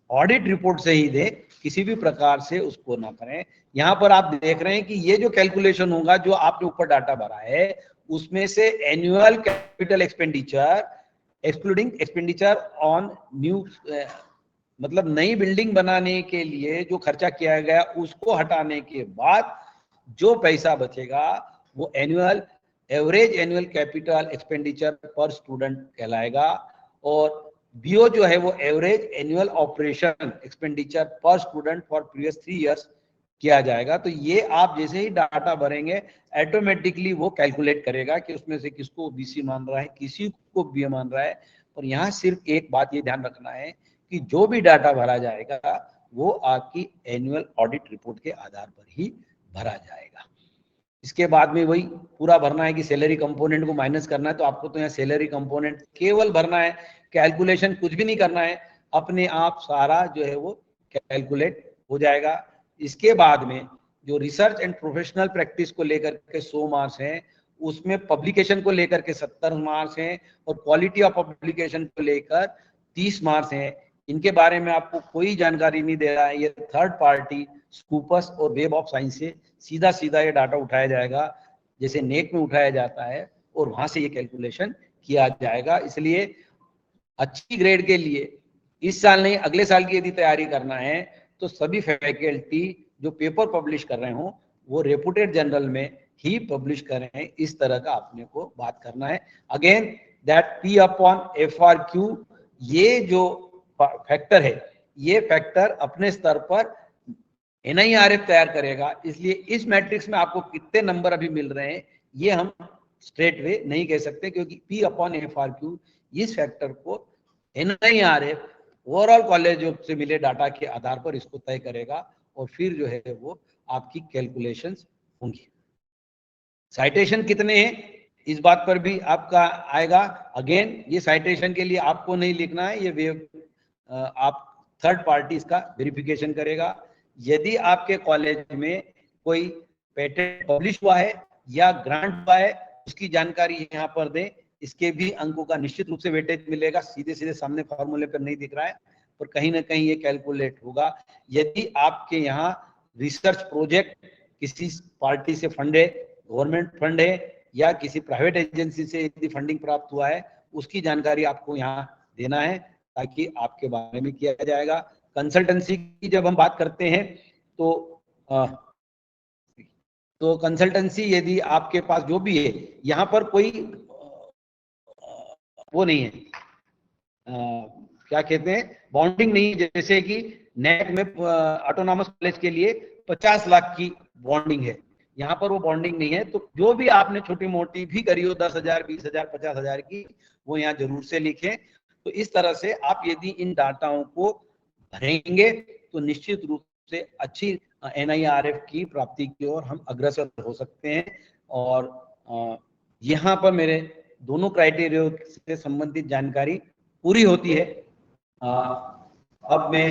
ऑडिट रिपोर्ट से ही दें, किसी भी प्रकार से उसको ना करें। यहाँ पर आप देख रहे हैं कि ये जो कैलकुलेशन होगा, जो आपने ऊपर डाटा भरा है, उसमें से annual capital expenditure excluding expenditure on new, मतलब नई बिल्डिंग बनाने के लिए जो खर्चा किया गया उसको हटाने के बाद जो पैसा बचेगा वो एवरेज एनुअल कैपिटल एक्सपेंडिचर पर स्टूडेंट कहलाएगा। और बीओ जो है वो एवरेज एनुअल ऑपरेशन एक्सपेंडिचर पर स्टूडेंट फॉर प्रीवियस 3 इयर्स किया जाएगा। तो ये आप जैसे ही डाटा भरेंगे ऑटोमेटिकली वो कैलकुलेट करेगा कि उसमें से किसको बीसी मान रहा है, किसी को बीए मान रहा है। और यहाँ सिर्फ एक बात ये ध्यान रखना है कि जो भी डाटा भरा जाएगा वो आपकी एनुअल ऑडिट रिपोर्ट के आधार पर ही भरा जाएगा। इसके बाद में वही पूरा भरना है कि सैलरी कंपोनेंट को माइनस करना है, तो आपको तो यहाँ सैलरी कंपोनेंट केवल भरना है, कैलकुलेशन कुछ भी नहीं करना है, अपने आप सारा जो है वो कैलकुलेट हो जाएगा। इसके बाद में जो रिसर्च एंड प्रोफेशनल प्रैक्टिस को लेकर के 100 मार्क्स हैं, उसमें पब्लिकेशन को लेकर के 70 मार्क्स हैं और क्वालिटी ऑफ पब्लिकेशन को लेकर 30 मार्क्स हैं। इनके बारे में आपको कोई जानकारी नहीं दे रहा है, ये थर्ड पार्टी स्कूपस और वेब ऑफ साइंस से सीधा ये डाटा उठाया जाएगा, जैसे नेट में उठाया जाता है, और वहां से ये कैलकुलेशन किया जाएगा। इसलिए अच्छी ग्रेड के लिए इस साल नहीं अगले साल की यदि तैयारी करना है तो सभी फैकल्टी जो पेपर पब्लिश कर रहे हो वो रेपुटेड जर्नल में ही पब्लिश करें, इस तरह का आपने को बात करना है। अगेन दैट P/FRQ ये जो फैक्टर है, ये फैक्टर अपने स्तर पर NIRF तैयार करेगा। इसलिए इस मैट्रिक्स में आपको कितने नंबर अभी मिल रहे हैं ये हम स्ट्रेट वे नहीं कह सकते, क्योंकि P/FRQ इस फैक्टर को NIRF ओवरऑल कॉलेजों से मिले डाटा के आधार पर इसको तय करेगा और फिर जो है वो आपकी कैलकुलेशंस होंगी। साइटेशन कितने हैं इस बात पर भी आपका आएगा। अगेन ये साइटेशन के लिए आपको नहीं लिखना है, ये वेब आप थर्ड पार्टी इसका वेरिफिकेशन करेगा। यदि आपके कॉलेज में कोई पेटेंट पब्लिश हुआ है या ग्रांट हुआ है उसकी जानकारी यहाँ पर दें, इसके भी अंकों का निश्चित रूप से वेटेज मिलेगा। सीधे सामने फॉर्मूले पर नहीं दिख रहा है पर कहीं ना कहीं ये कैलकुलेट होगा। यदि आपके यहाँ रिसर्च प्रोजेक्ट किसी पार्टी से फंड है, गवर्नमेंट फंड है या किसी प्राइवेट एजेंसी से यदि फंडिंग प्राप्त हुआ है, उसकी जानकारी आपको यहाँ देना है ताकि आपके बारे में किया जाएगा। कंसल्टेंसी की जब हम बात करते हैं तो कंसल्टेंसी यदि आपके पास जो भी है, यहाँ पर कोई वो नहीं है, क्या कहते हैं, बाउंडिंग नहीं, जैसे कि नेट में ऑटोनॉमस कॉलेज के लिए 50 लाख की बॉन्डिंग है। यहाँ पर वो बॉन्डिंग नहीं है, तो जो भी आपने छोटी मोटी भी करी हो 10,000, 20,000, 50,000 की, वो यहाँ जरूर से लिखें। तो इस तरह से आप यदि इन डाटाओं को भरेंगे तो निश्चित रूप से अच्छी NIRF की प्राप्ति की ओर हम अग्रसर हो सकते हैं। और यहाँ पर मेरे दोनों क्राइटेरिया से संबंधित जानकारी पूरी होती है। अब मैं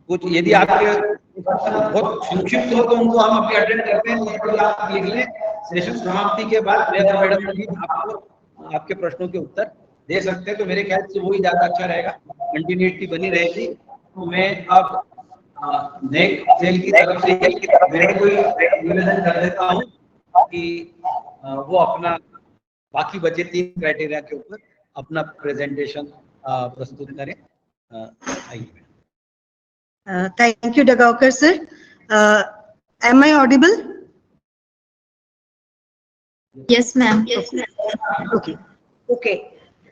कुछ, यदि आपके बहुत संक्षिप्त हो तो उनको हम अभी अटेंड करते हैं, तो आप लिख लें। सेशन समाप्ति के बाद प्रिया मैडम भी आपको आपके प्रश्नों के उत्तर दे सकते हैं, तो मेरे ख्याल से वही ज्यादा अच्छा रहेगा, कंटिन्यूटी बनी रहेगी। तो मैं अब नेक्स्ट सेल की तरफ से मेरे को निवेदन कर देता हूँ कि वो अपना बाकी बचे 3 क्राइटेरिया के ऊपर अपना प्रेजेंटेशन प्रस्तुत करें। आइए। Thank you, Dagaukar sir. Am I audible? Yes, ma'am. Okay. Okay.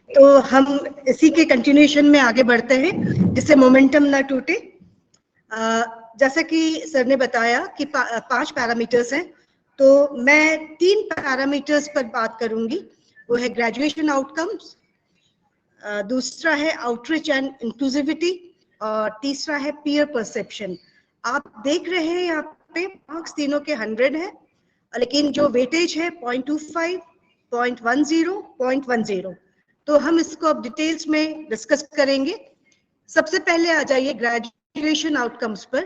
तो हम इसी के कंटिन्यूएशन में आगे बढ़ते हैं जिससे मोमेंटम ना टूटे। जैसा कि सर ने बताया कि 5 पैरामीटर्स हैं, तो मैं 3 पैरामीटर्स पर बात करूंगी। वो है ग्रेजुएशन आउटकम्स, दूसरा है आउटरीच एंड इंक्लूसिविटी, और तीसरा है पीयर परसेप्शन। आप देख रहे हैं यहाँ पे मार्क्स तीनों के 100 है, लेकिन जो वेटेज है 0.25, 0.10, 0.10। तो हम इसको अब डिटेल्स में डिस्कस करेंगे। सबसे पहले आ जाइए ग्रेजुएशन आउटकम्स पर।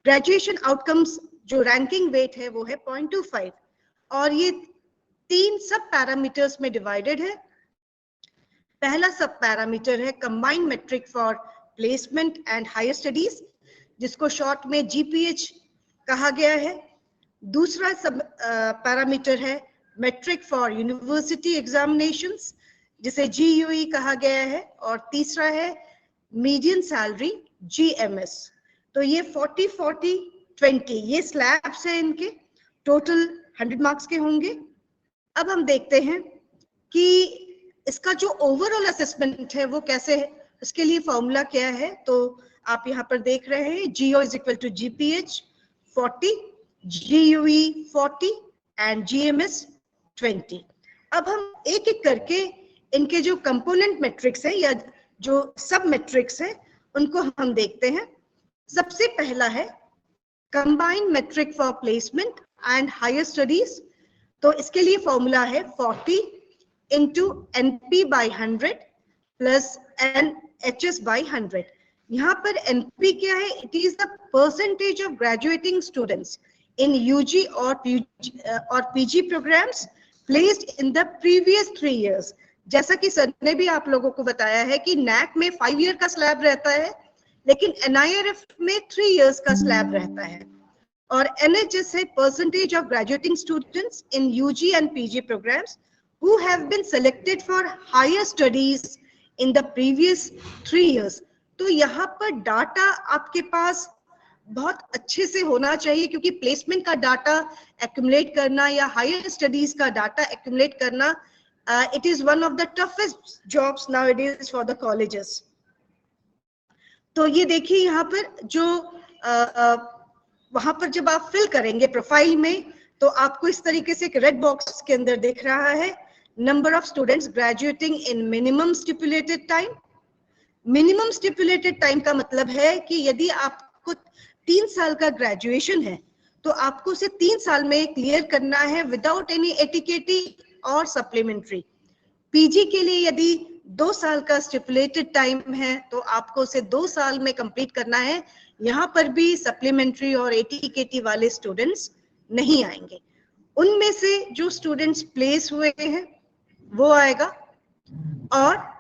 ग्रेजुएशन आउटकम्स जो रैंकिंग वेट है वो है 0.25, और ये 3 सब पैरामीटर्स में डिवाइडेड है। पहला सब पैरामीटर है combined metric for placement and higher studies, जिसको शॉर्ट में GPH कहा गया है। दूसरा सब पैरामीटर है मेट्रिक फॉर यूनिवर्सिटी एग्जामिनेशंस, जिसे GUE कहा गया है। और तीसरा है मीडियन सैलरी GMS। तो ये 40, 40, 20 ये स्लैब्स हैं इनके, टोटल 100 मार्क्स के होंगे। अब हम देखते हैं कि इसका जो ओवरऑल असेसमेंट है वो कैसे है, उसके लिए फॉर्मूला क्या है। तो आप यहाँ पर देख रहे हैं GO is equal to GPH 40, GUE 40 and GMS 20। अब हम एक एक करके इनके जो कंपोनेंट मैट्रिक्स है या जो सब मैट्रिक्स है उनको हम देखते हैं। सबसे पहला है combined metric for placement and higher studies. तो इसके लिए फॉर्मूला है 40 into NP by 100 plus NHS by 100। यहाँ पर NP क्या है? It is the percentage of graduating students in UG or PG programs placed in the previous 3 years। जैसा कि सर ने भी आप लोगों को बताया है कि NAC में 5 ईयर का स्लैब रहता है, लेकिन NIRF में 3 इयर्स का स्लैब रहता है। और NHS है percentage of graduating students in UG and PG programs who have been selected for higher studies in the previous 3 years। तो यहाँ पर डाटा आपके पास बहुत अच्छे से होना चाहिए, क्योंकि प्लेसमेंट का डाटा एक्यूमुलेट करना या हायर स्टडीज का डाटा एक्यूमुलेट करना it is one of the toughest jobs nowadays for the colleges. तो ये देखिए यहाँ पर जो वहां पर जब आप फिल करेंगे प्रोफाइल में, तो आपको इस तरीके से एक रेड बॉक्स के अंदर दिख रहा है number of students graduating in minimum stipulated time. Minimum stipulated time का मतलब है कि यदि आपको 3 साल का ग्रेजुएशन है तो आपको उसे 3 साल में क्लियर करना है विदाउट एनी एटिकेटी और सप्लीमेंट्री। पीजी के लिए यदि 2 साल का स्टिपुलेटेड टाइम है तो आपको उसे 2 साल में कंप्लीट करना है। यहाँ पर भी सप्लीमेंट्री और एटीकेटी वाले स्टूडेंट्स नहीं आएंगे। उनमें से जो स्टूडेंट्स प्लेस हुए हैं वो आएगा। और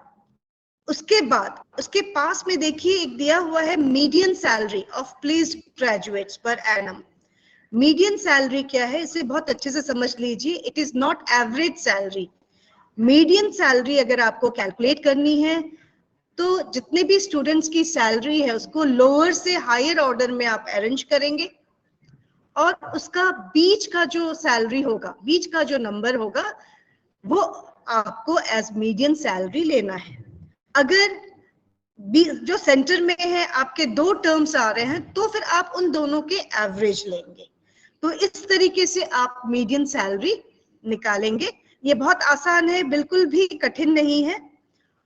उसके बाद उसके पास में देखिए एक दिया हुआ है median salary of placed graduates per annum. Median salary क्या है इसे बहुत अच्छे से समझ लीजिए। It is not average salary. Median salary अगर आपको कैलकुलेट करनी है तो जितने भी स्टूडेंट्स की सैलरी है उसको लोअर से हायर ऑर्डर में आप अरेंज करेंगे, और उसका बीच का जो सैलरी होगा, बीच का जो नंबर होगा, वो आपको एज मीडियन सैलरी लेना है। अगर जो सेंटर में है आपके 2 टर्म्स आ रहे हैं, तो फिर आप उन दोनों के एवरेज लेंगे। तो इस तरीके से आप मीडियन सैलरी निकालेंगे। ये बहुत आसान है, बिल्कुल भी कठिन नहीं है।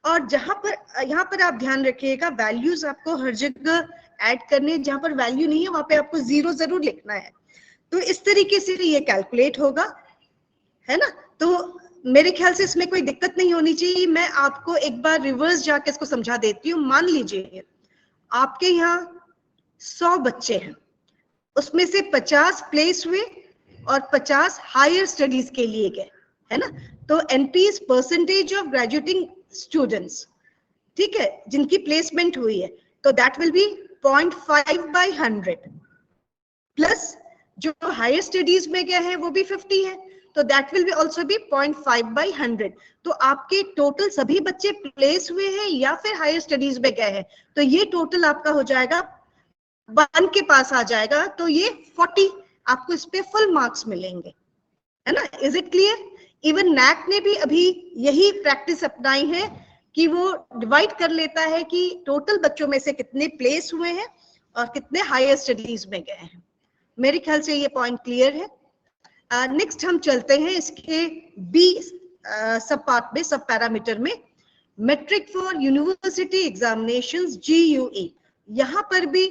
और यहाँ पर आप ध्यान रखिएगा, वैल्यूज आपको हर जगह ऐड करने, जहां पर वैल्यू नहीं है वहां पे आपको 0 जरूर लिखना है। तो इस तरीके से ये कैलकुलेट होगा, है ना। तो मेरे ख्याल से इसमें कोई दिक्कत नहीं होनी चाहिए। मैं आपको एक बार रिवर्स जाके इसको समझा देती हूँ। मान लीजिए आपके यहाँ 100 बच्चे हैं, उसमें से 50 प्लेस हुए और 50 हायर स्टडीज के लिए गए, है ना। तो NP is percentage of graduating students, ठीक है, जिनकी प्लेसमेंट हुई है। तो दैट विल बी 0.5/100 प्लस जो हायर स्टडीज में गए हैं वो भी 50 है, तो that will be also be 0.5/100। तो आपके टोटल सभी बच्चे प्लेस हुए हैं या फिर हायर स्टडीज में गए हैं, तो ये टोटल आपका हो जाएगा 1 के पास आ जाएगा। तो ये 40 आपको इस पे फुल मार्क्स मिलेंगे, है ना। Is it clear? Even NAAC ने भी अभी यही प्रैक्टिस अपनाई है कि वो डिवाइड कर लेता है कि टोटल बच्चों में से कितने प्लेस हुए हैं और कितने हायर स्टडीज में गए हैं। मेरे ख्याल से ये पॉइंट क्लियर है। नेक्स्ट हम चलते हैं इसके बी सब पार्ट में, सब पैरामीटर में, metric for university examinations GUE। यहाँ पर भी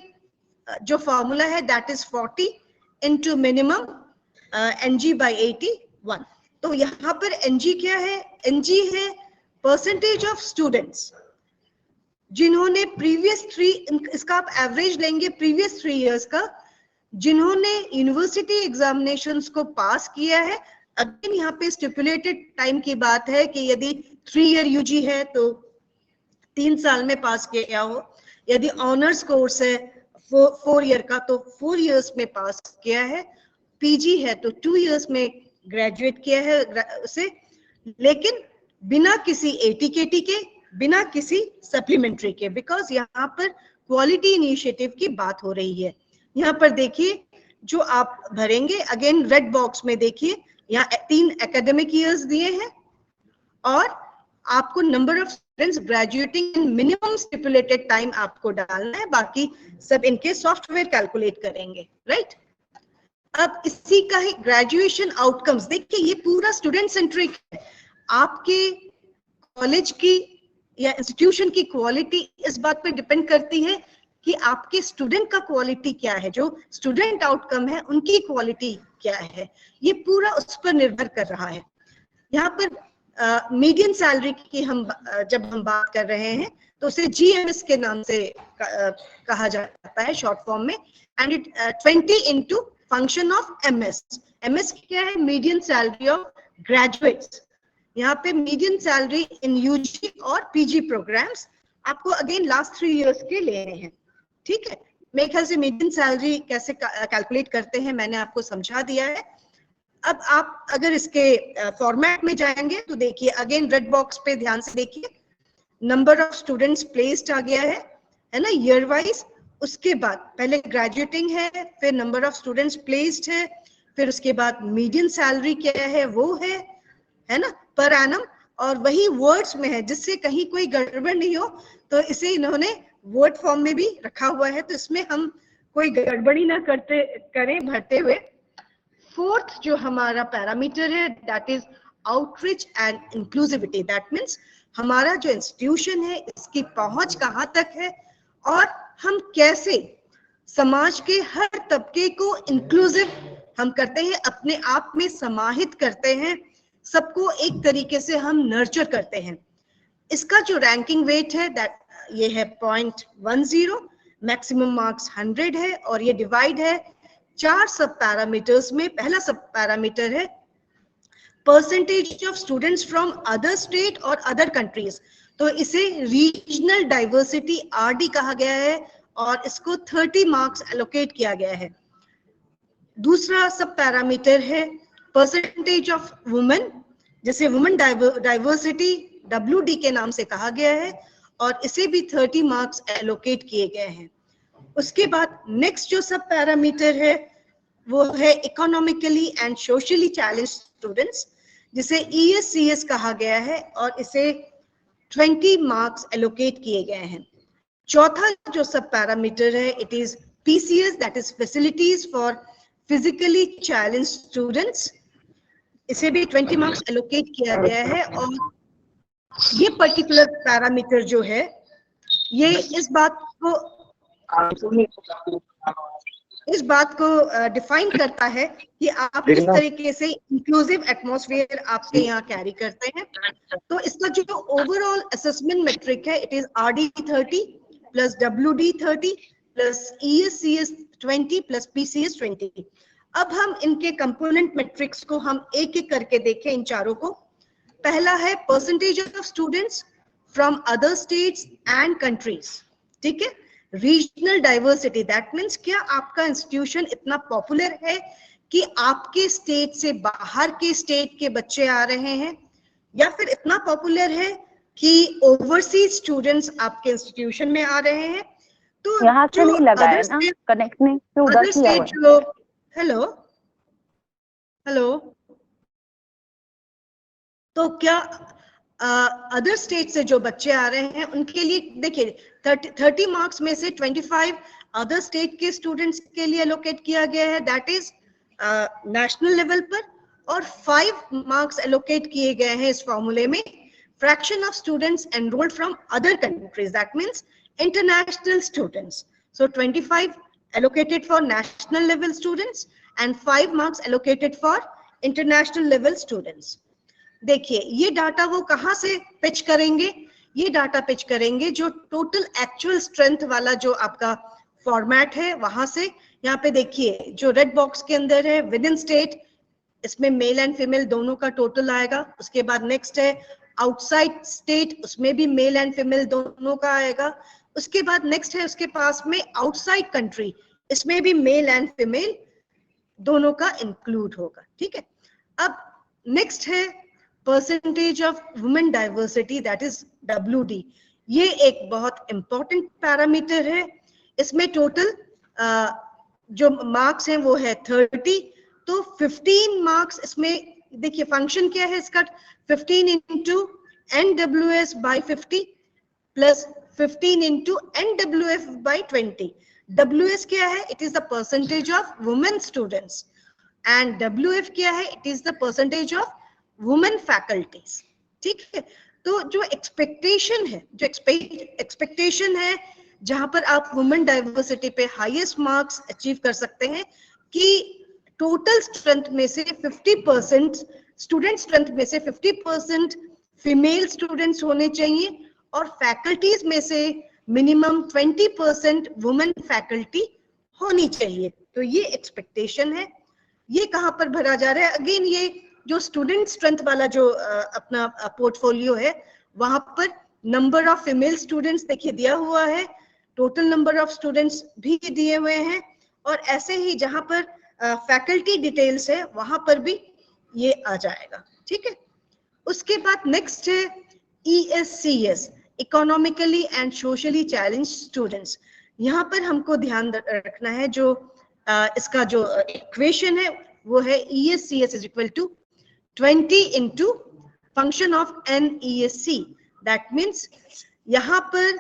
जो फॉर्मूला है that is 40 into minimum NG/81। तो यहाँ पर NG क्या है? NG है परसेंटेज ऑफ स्टूडेंट्स जिन्होंने प्रीवियस 3, इसका आप एवरेज लेंगे प्रीवियस 3 इयर्स का, जिन्होंने यूनिवर्सिटी एग्जामिनेशंस को पास किया है। अगेन यहाँ पे स्टिपुलेटेड टाइम की बात है कि यदि 3 ईयर UG है तो 3 साल में पास किया हो, यदि ऑनर्स कोर्स है 4 ईयर का तो 4 इयर्स में पास किया है, PG है तो 2 इयर्स में ग्रेजुएट किया है उसे, लेकिन बिना किसी ATKT के, बिना किसी सप्लीमेंट्री के, बिकॉज यहाँ पर क्वालिटी इनिशिएटिव की बात हो रही है। यहाँ पर देखिए जो आप भरेंगे, अगेन रेड बॉक्स में देखिए, यहाँ 3 एकेडमिक ईयर्स दिए हैं और आपको number of students graduating in minimum stipulated time आपको डालना है, बाकी सब इनके सॉफ्टवेयर कैलकुलेट करेंगे, राइट। अब इसी का ही ग्रेजुएशन आउटकम्स देखिए, ये पूरा स्टूडेंट सेंट्रिक है। आपके कॉलेज की या इंस्टीट्यूशन की क्वालिटी इस बात पर डिपेंड करती है कि आपके स्टूडेंट का क्वालिटी क्या है, जो स्टूडेंट आउटकम है उनकी क्वालिटी क्या है, ये पूरा उस पर निर्भर कर रहा है। यहाँ पर मीडियन सैलरी की जब हम बात कर रहे हैं तो उसे GMS के नाम से कहा जाता है शॉर्ट फॉर्म में, and it 20 into function of MS। MS क्या है? Median salary of graduates. यहाँ पे मीडियन सैलरी इन UG और PG प्रोग्राम्स आपको अगेन लास्ट 3 इयर्स के लेने हैं, ठीक है। मेरे ख्याल से मीडियन सैलरी कैसे कैलकुलेट करते हैं मैंने आपको समझा दिया है। अब आप अगर इसके फॉर्मेट में जाएंगे तो देखिए, अगेन रेड बॉक्स पे ध्यान से देखिए, नंबर ऑफ स्टूडेंट्स प्लेस्ड आ गया है ना, ईयर वाइज। उसके बाद पहले ग्रेजुएटिंग है, फिर नंबर ऑफ स्टूडेंट्स प्लेस्ड है, फिर उसके बाद मीडियन सैलरी क्या है वो है ना, पर एनम, और वही वर्ड्स में है जिससे कहीं कोई गड़बड़ नहीं हो, तो इसे इन्होंने वर्ड फॉर्म में भी रखा हुआ है, तो इसमें हम कोई गड़बड़ी ना करें भरते हुए। फोर्थ जो हमारा पैरामीटर है that is outreach and inclusivity. That means हमारा जो इंस्टीट्यूशन है इसकी पहुंच कहाँ तक है और हम कैसे समाज के हर तबके को इंक्लूसिव हम करते हैं, अपने आप में समाहित करते हैं, सबको एक तरीके से हम नर्चर करते हैं। इसका जो रैंकिंग वेट है दैट ये है 0.10, मैक्सिमम मार्क्स 100 है, और ये डिवाइड है 4 सब पैरामीटर्स में। पहला सब पैरामीटर है percentage of students from other state और अदर कंट्रीज, तो इसे रीजनल डाइवर्सिटी RD कहा गया है और इसको 30 मार्क्स एलोकेट किया गया है। दूसरा सब पैरामीटर है परसेंटेज ऑफ वुमेन, जिसे वुमेन डाइवर्सिटी WD के नाम से कहा गया है, और इसे भी 30 मार्क्स एलोकेट किए गए हैं। उसके बाद नेक्स्ट जो सब पैरामीटर है वो है economically and socially challenge students, जिसे ESCS कहा गया है, और इसे 20 मार्क्स एलोकेट किए गए हैं। चौथा जो सब पैरामीटर है, it is PCS, that is facilities for physically challenge students. इसे भी 20 मार्क्स एलोकेट किया गया है। और ये पर्टिकुलर पैरामीटर जो है, ये इस बात को डिफाइन करता है कि आप किस तरीके से इंक्लूसिव एटमॉस्फेयर आपके यहाँ कैरी करते हैं। तो इसका जो ओवरऑल असेसमेंट मेट्रिक है, it is RD30 plus WD30 plus ESCS 20 plus PCS 20। अब हम इनके कंपोनेंट मैट्रिक्स को हम एक एक करके देखें, इन चारों को। पहला है percentage of students from other states and countries, ठीक है। रीजनल डाइवर्सिटी, दैट मीन्स क्या आपका इंस्टीट्यूशन इतना पॉपुलर है कि आपके स्टेट से बाहर के स्टेट के बच्चे आ रहे हैं, या फिर इतना पॉपुलर है कि ओवरसीज स्टूडेंट्स आपके इंस्टीट्यूशन में आ रहे हैं। तो यहाँ से नहीं लगा है ना, कनेक्ट नहीं से उधर किया हुआ है। हेलो हेलो, तो क्या अदर स्टेट से जो बच्चे आ रहे हैं उनके लिए देखिए 30 मार्क्स में से 25 अदर स्टेट के स्टूडेंट्स के लिए एलोकेट किया गया है, दैट इज नेशनल लेवल पर, और 5 मार्क्स एलोकेट किए गए हैं इस फॉर्मूले में fraction of students enrolled from other countries, that means international students. So 25 allocated for national level students and 5 marks allocated for international level students. देखिए ये डाटा वो कहाँ से पिच करेंगे, ये डाटा पिच करेंगे जो टोटल एक्चुअल स्ट्रेंथ वाला जो आपका फॉर्मेट है वहां से। यहाँ पे देखिए जो रेड बॉक्स के अंदर है विद इन स्टेट, इसमें मेल एंड फीमेल दोनों का टोटल आएगा। उसके बाद नेक्स्ट है आउटसाइड स्टेट, उसमें भी मेल एंड फीमेल दोनों का आएगा। उसके बाद नेक्स्ट है उसके पास में आउटसाइड कंट्री, इसमें भी मेल एंड फीमेल दोनों का इंक्लूड होगा, ठीक है। अब नेक्स्ट है percentage of women diversity, that is WD। ये एक बहुत इंपॉर्टेंट पैरामीटर है। इसमें टोटल जो मार्क्स हैं वो है 30, तो 15 मार्क्स इसमें देखिए फंक्शन क्या है इसका, 15 into NWS by 50 plus 15 into NWF by 20। WS क्या है, it is the percentage of women students, and WF क्या है, it is the percentage of women faculties, ठीक है। तो जो एक्सपेक्टेशन है, एक्सपेक्टेशन है जहां पर आप वुमेन डाइवर्सिटी पे हाईएस्ट मार्क्स अचीव कर सकते हैं कि टोटल स्ट्रेंथ में से 50%, स्टूडेंट स्ट्रेंथ में से 50% फीमेल स्टूडेंट्स होने चाहिए, और फैकल्टीज में से मिनिमम 20% वुमेन फैकल्टी होनी चाहिए। तो ये एक्सपेक्टेशन है। ये कहां पर भरा जा रहा है, अगेन ये जो स्टूडेंट स्ट्रेंथ वाला जो अपना पोर्टफोलियो है, वहां पर नंबर ऑफ फीमेल स्टूडेंट्स देखिए दिया हुआ है, टोटल नंबर ऑफ स्टूडेंट्स भी दिए हुए हैं, और ऐसे ही जहां पर फैकल्टी डिटेल्स है वहां पर भी ये आ जाएगा, ठीक है। उसके बाद नेक्स्ट है ESCS, economically and socially challenge students. यहाँ पर हमको ध्यान रखना है जो इसका जो इक्वेशन है वो है ESCS is equal to 20 into function of NESC, that means यहाँ पर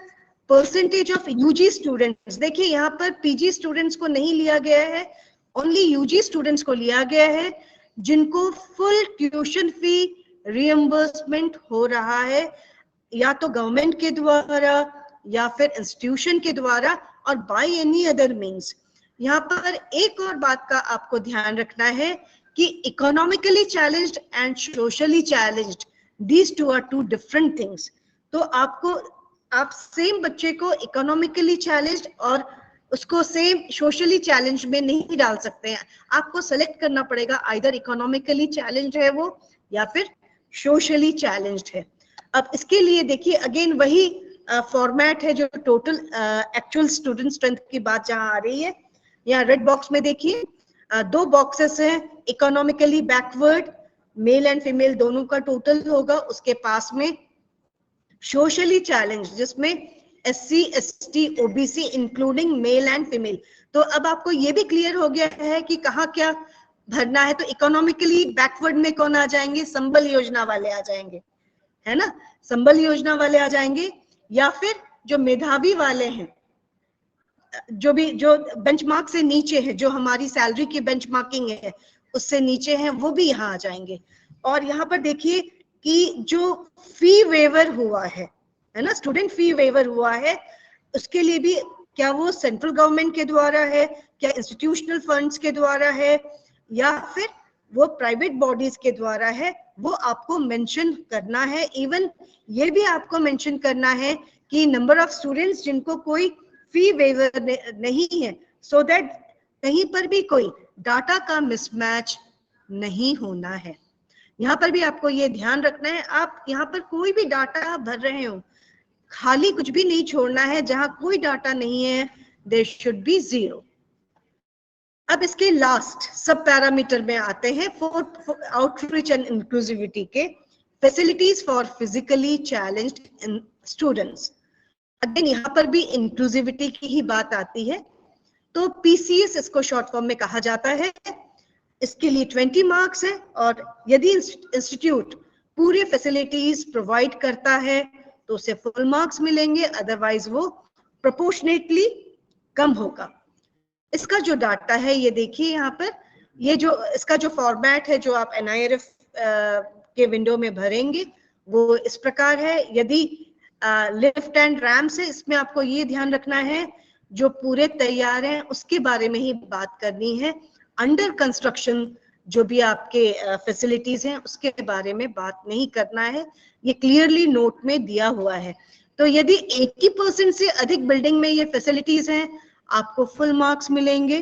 परसेंटेज ऑफ UG स्टूडेंट्स, देखिए यहाँ पर PG स्टूडेंट्स को नहीं लिया गया है, ओनली UG स्टूडेंट्स को लिया गया है जिनको फुल ट्यूशन फी रिएम्बर्समेंट हो रहा है, या तो गवर्नमेंट के द्वारा या फिर इंस्टीट्यूशन के द्वारा, और बाय एनी अदर मींस। यहाँ पर एक और बात का आपको ध्यान रखना है कि economically challenged and socially challenged, these two are two different things. तो आप सेम बच्चे को इकोनॉमिकली चैलेंज्ड और उसको सेम सोशली चैलेंज में नहीं डाल सकते हैं, आपको सेलेक्ट करना पड़ेगा, आइदर इकोनॉमिकली चैलेंज्ड है वो या फिर सोशली चैलेंज्ड है। अब इसके लिए देखिए अगेन वही फॉर्मेट है जो टोटल एक्चुअल स्टूडेंट स्ट्रेंथ की बात जहां आ रही है। यहाँ रेड बॉक्स में देखिए 2 बॉक्सेस हैं, economically backward male and female दोनों का टोटल होगा, उसके पास में सोशली चैलेंज जिसमें SC ST OBC including male and female. तो अब आपको ये भी क्लियर हो गया है कि कहाँ क्या भरना है। तो इकोनॉमिकली बैकवर्ड में कौन आ जाएंगे, संबल योजना वाले आ जाएंगे, है ना, संबल योजना वाले आ जाएंगे, या फिर जो मेधावी वाले हैं, जो बेंचमार्क से नीचे है, जो हमारी सैलरी की बेंचमार्किंग है उससे नीचे हैं, वो भी यहाँ आ जाएंगे। और यहाँ पर देखिए कि जो फी वेवर हुआ है ना, स्टूडेंट फी वेवर हुआ है, उसके लिए भी क्या वो सेंट्रल गवर्नमेंट के द्वारा है, क्या इंस्टीट्यूशनल फंड्स के द्वारा है, या फिर वो प्राइवेट बॉडीज के द्वारा है, वो आपको मेंशन करना है। इवन ये भी आपको मेंशन करना है कि नंबर ऑफ स्टूडेंट्स जिनको कोई फी वेवर नहीं है, सो दैट कहीं पर भी कोई डाटा का मिसमैच नहीं होना है। यहाँ पर भी आपको ये ध्यान रखना है, आप यहाँ पर कोई भी डाटा भर रहे हो, खाली कुछ भी नहीं छोड़ना है। जहां कोई डाटा नहीं है, देयर शुड बी 0। अब इसके लास्ट सब पैरामीटर में आते हैं फॉर आउटरीच एंड इंक्लूसिविटी के, facilities for physically challenged students. Again यहाँ पर भी इंक्लूसिविटी की ही बात आती है, तो पीसीएस इसको शॉर्ट फॉर्म में कहा जाता है। इसके लिए 20 मार्क्स है, और यदि इंस्टीट्यूट पूरे फैसिलिटीज प्रोवाइड करता है तो उसे फुल मार्क्स मिलेंगे, अदरवाइज वो प्रोपोर्शनेटली कम होगा। इसका जो डाटा है ये देखिए यहाँ पर, ये जो इसका जो फॉर्मेट है जो आप NIRF के विंडो में भरेंगे वो इस प्रकार है। यदि लिफ्ट एंड रैम्प है, इसमें आपको ये ध्यान रखना है जो पूरे तैयार हैं उसके बारे में ही बात करनी है। अंडर कंस्ट्रक्शन जो भी आपके फैसिलिटीज हैं उसके बारे में बात नहीं करना है, ये क्लियरली नोट में दिया हुआ है। तो यदि 80% से अधिक बिल्डिंग में ये फैसिलिटीज हैं, आपको फुल मार्क्स मिलेंगे,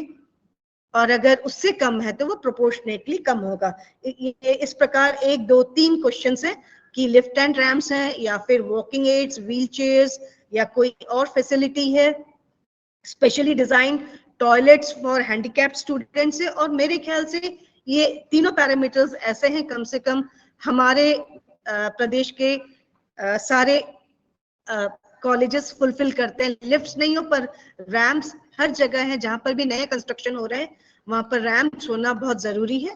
और अगर उससे कम है तो वो प्रोपोर्शनेटली कम होगा। इस प्रकार 1, 2, 3 क्वेश्चंस हैं कि लिफ्ट एंड रैम्प्स हैं, या फिर वॉकिंग एड्स, व्हील चेयर्स, या कोई और फैसिलिटी है, specially design toilets for handicapped students है। और मेरे ख्याल से ये तीनों पैरामीटर्स ऐसे हैं, कम से कम हमारे प्रदेश के सारे कॉलेजेस फुलफिल करते हैं। लिफ्ट्स नहीं हो पर रैम्प्स हर जगह है, जहां पर भी नए कंस्ट्रक्शन हो रहे हैं वहां पर रैम्प्स होना बहुत जरूरी है।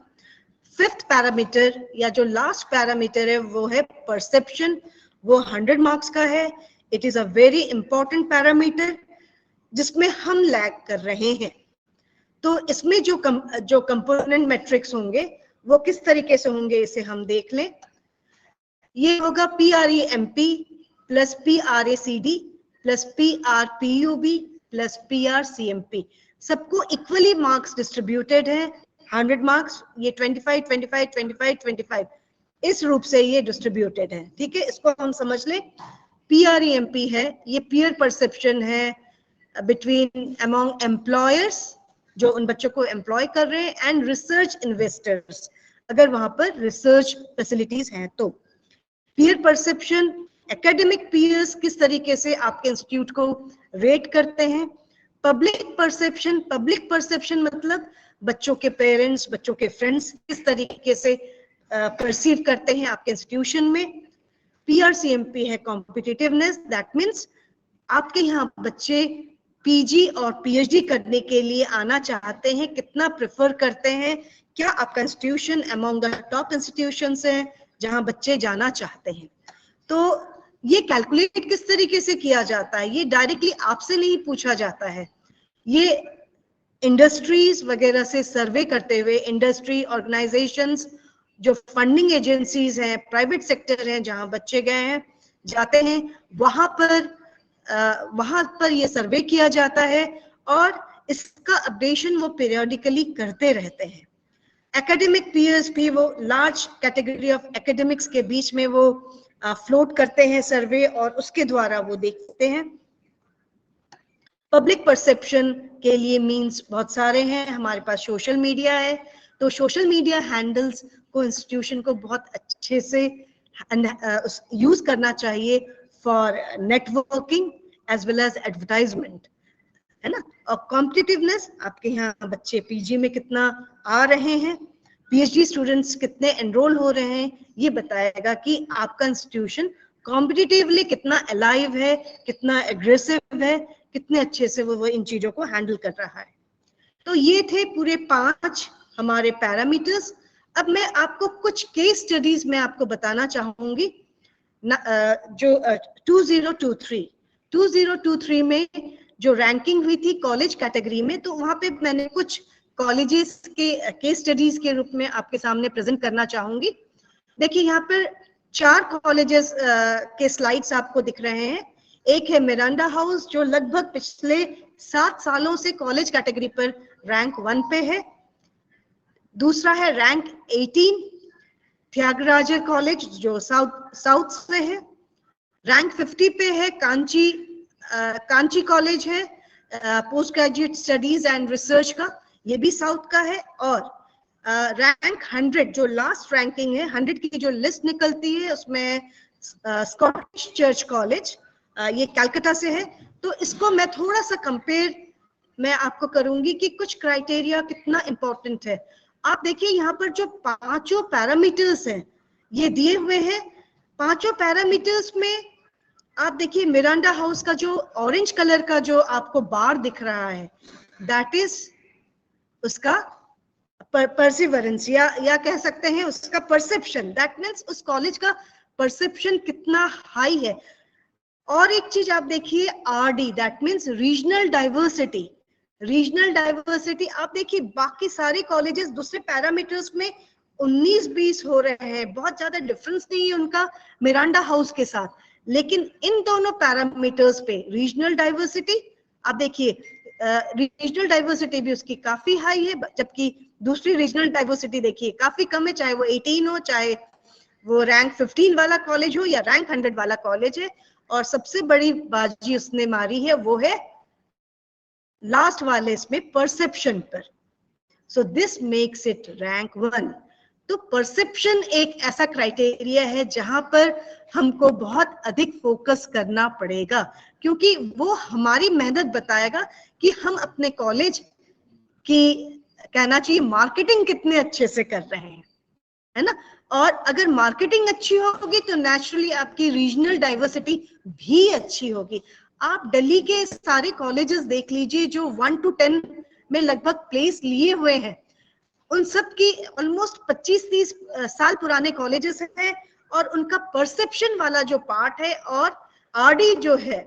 5th पैरामीटर या जो लास्ट पैरामीटर है वो है परसेप्शन, वो 100 मार्क्स का है। It is a very important parameter जिसमें हम लैग कर रहे हैं। तो इसमें जो कंपोनेंट मैट्रिक्स होंगे वो किस तरीके से होंगे इसे हम देख लें। ये होगा PREMP plus PRACD plus PRPUB plus PRCMP, सबको इक्वली मार्क्स डिस्ट्रीब्यूटेड है। 100 मार्क्स, ये 25, 25, 25, 25 इस रूप से ये डिस्ट्रीब्यूटेड है। ठीक है, इसको हम समझ लें। PREMP है, ये पीयर परसेप्शन है बिटवीन अमॉन्ग एम्प्लॉयर्स जो उन बच्चों को एम्प्लॉय कर रहे हैं, एंड रिसर्च इन्वेस्टर्स अगर वहां पर रिसर्च फैसिलिटीज हैं तो। पीयर परसेप्शन, एकेडमिक पीयर्स किस तरीके से आपके इंस्टीट्यूट को रेट करते हैं। पब्लिक परसेप्शन मतलब बच्चों के पेरेंट्स, बच्चों के फ्रेंड्स किस तरीके से परसीव करते हैं आपके इंस्टीट्यूशन में। PRCMP है कॉम्पिटिटिवनेस, दैट मीन्स आपके यहाँ बच्चे PG और PhD करने के लिए आना चाहते हैं, कितना प्रेफर करते हैं, क्या आपका institution among the top institutions है जहां बच्चे जाना चाहते हैं। तो ये कैलकुलेट किस तरीके से किया जाता है, ये डायरेक्टली आपसे नहीं पूछा जाता है, ये इंडस्ट्रीज वगैरह से सर्वे करते हुए, इंडस्ट्री ऑर्गेनाइजेशंस जो फंडिंग एजेंसीज हैं, प्राइवेट सेक्टर हैं, जहां बच्चे गए हैं जाते हैं वहां पर ये सर्वे किया जाता है, और इसका अपडेशन वो पीरियोडिकली करते रहते हैं। एकेडमिक पीयर्स भी वो लार्ज कैटेगरी ऑफ एकेडमिक्स के बीच में वो फ्लोट करते हैं सर्वे, और उसके द्वारा वो देखते हैं। पब्लिक परसेप्शन के लिए मींस बहुत सारे हैं, हमारे पास सोशल मीडिया है, तो सोशल मीडिया हैंडल्स को इंस्टीट्यूशन को बहुत अच्छे से यूज करना चाहिए for networking as well as advertisement, है ना। और कॉम्पिटिटिवनेस, आपके यहाँ बच्चे PG में कितना आ रहे हैं, PhD स्टूडेंट्स कितने एनरोल हो रहे हैं, ये बताएगा कि आपका इंस्टीट्यूशन कॉम्पिटिटिवली कितना अलाइव है, कितना एग्रेसिव है, कितने अच्छे से वो इन चीजों को हैंडल कर रहा है। तो ये थे पूरे 5 हमारे पैरामीटर्स। अब मैं आपको कुछ केस स्टडीज में आपको बताना चाहूंगी जो 2023 2023 में जो रैंकिंग हुई थी कॉलेज कैटेगरी में, तो वहां पे मैंने कुछ कॉलेजेस के केस स्टडीज के रूप में आपके सामने प्रेजेंट करना चाहूंगी। देखिए यहाँ पर 4 कॉलेजेस के स्लाइड्स आपको दिख रहे हैं। एक है मिरांडा हाउस जो लगभग पिछले 7 सालों से कॉलेज कैटेगरी पर रैंक 1 पे है। दूसरा है रैंक 18 त्यागराजर कॉलेज जो साउथ से है। रैंक 50 पे है कांची कॉलेज है post graduate studies and research का, ये भी साउथ का है। और रैंक 100 जो लास्ट रैंकिंग है, 100 की जो लिस्ट निकलती है उसमें स्कॉटिश चर्च कॉलेज ये कलकत्ता से है। तो इसको मैं थोड़ा सा कंपेयर मैं आपको करूंगी कि कुछ क्राइटेरिया कितना इंपॉर्टेंट है। आप देखिए यहाँ पर जो 5 पैरामीटर्स हैं ये दिए हुए हैं। 5 पैरामीटर्स में आप देखिए मिरांडा हाउस का जो ऑरेंज कलर का जो आपको बार दिख रहा है, दैट इज उसका परसिवरेंस या कह सकते हैं उसका परसेप्शन। दैट मीन्स उस कॉलेज का परसेप्शन कितना हाई है। और एक चीज आप देखिए RD, that means regional diversity. Regional diversity आप देखिए बाकी सारे कॉलेजेस दूसरे पैरामीटर्स में 19-20 हो रहे हैं, बहुत ज्यादा डिफरेंस नहीं है उनका मिरांडा हाउस के साथ, लेकिन इन दोनों पैरामीटर्स पे रीजनल डाइवर्सिटी आप देखिए रीजनल डाइवर्सिटी भी उसकी काफी हाई है, जबकि दूसरी रीजनल डाइवर्सिटी देखिए काफी कम है, चाहे वो 18 हो, चाहे वो रैंक 15 वाला कॉलेज हो या रैंक 100 वाला कॉलेज है। और सबसे बड़ी बाजी उसने मारी है वो है लास्ट वाले इसमें परसेप्शन पर। So this makes it rank 1। तो परसेप्शन एक ऐसा क्राइटेरिया है जहां पर हमको बहुत अधिक फोकस करना पड़ेगा, क्योंकि वो हमारी मेहनत बताएगा कि हम अपने कॉलेज की कहना चाहिए मार्केटिंग कितने अच्छे से कर रहे हैं, है ना। और अगर मार्केटिंग अच्छी होगी तो नेचुरली आपकी रीजनल डाइवर्सिटी भी अच्छी होगी। आप दिल्ली के सारे कॉलेजेस देख लीजिए जो 1 to 10 में लगभग प्लेस लिए हुए हैं, उन सब की ऑलमोस्ट 25-30 साल पुराने कॉलेजेस हैं और उनका परसेप्शन वाला जो पार्ट है और आरडी जो है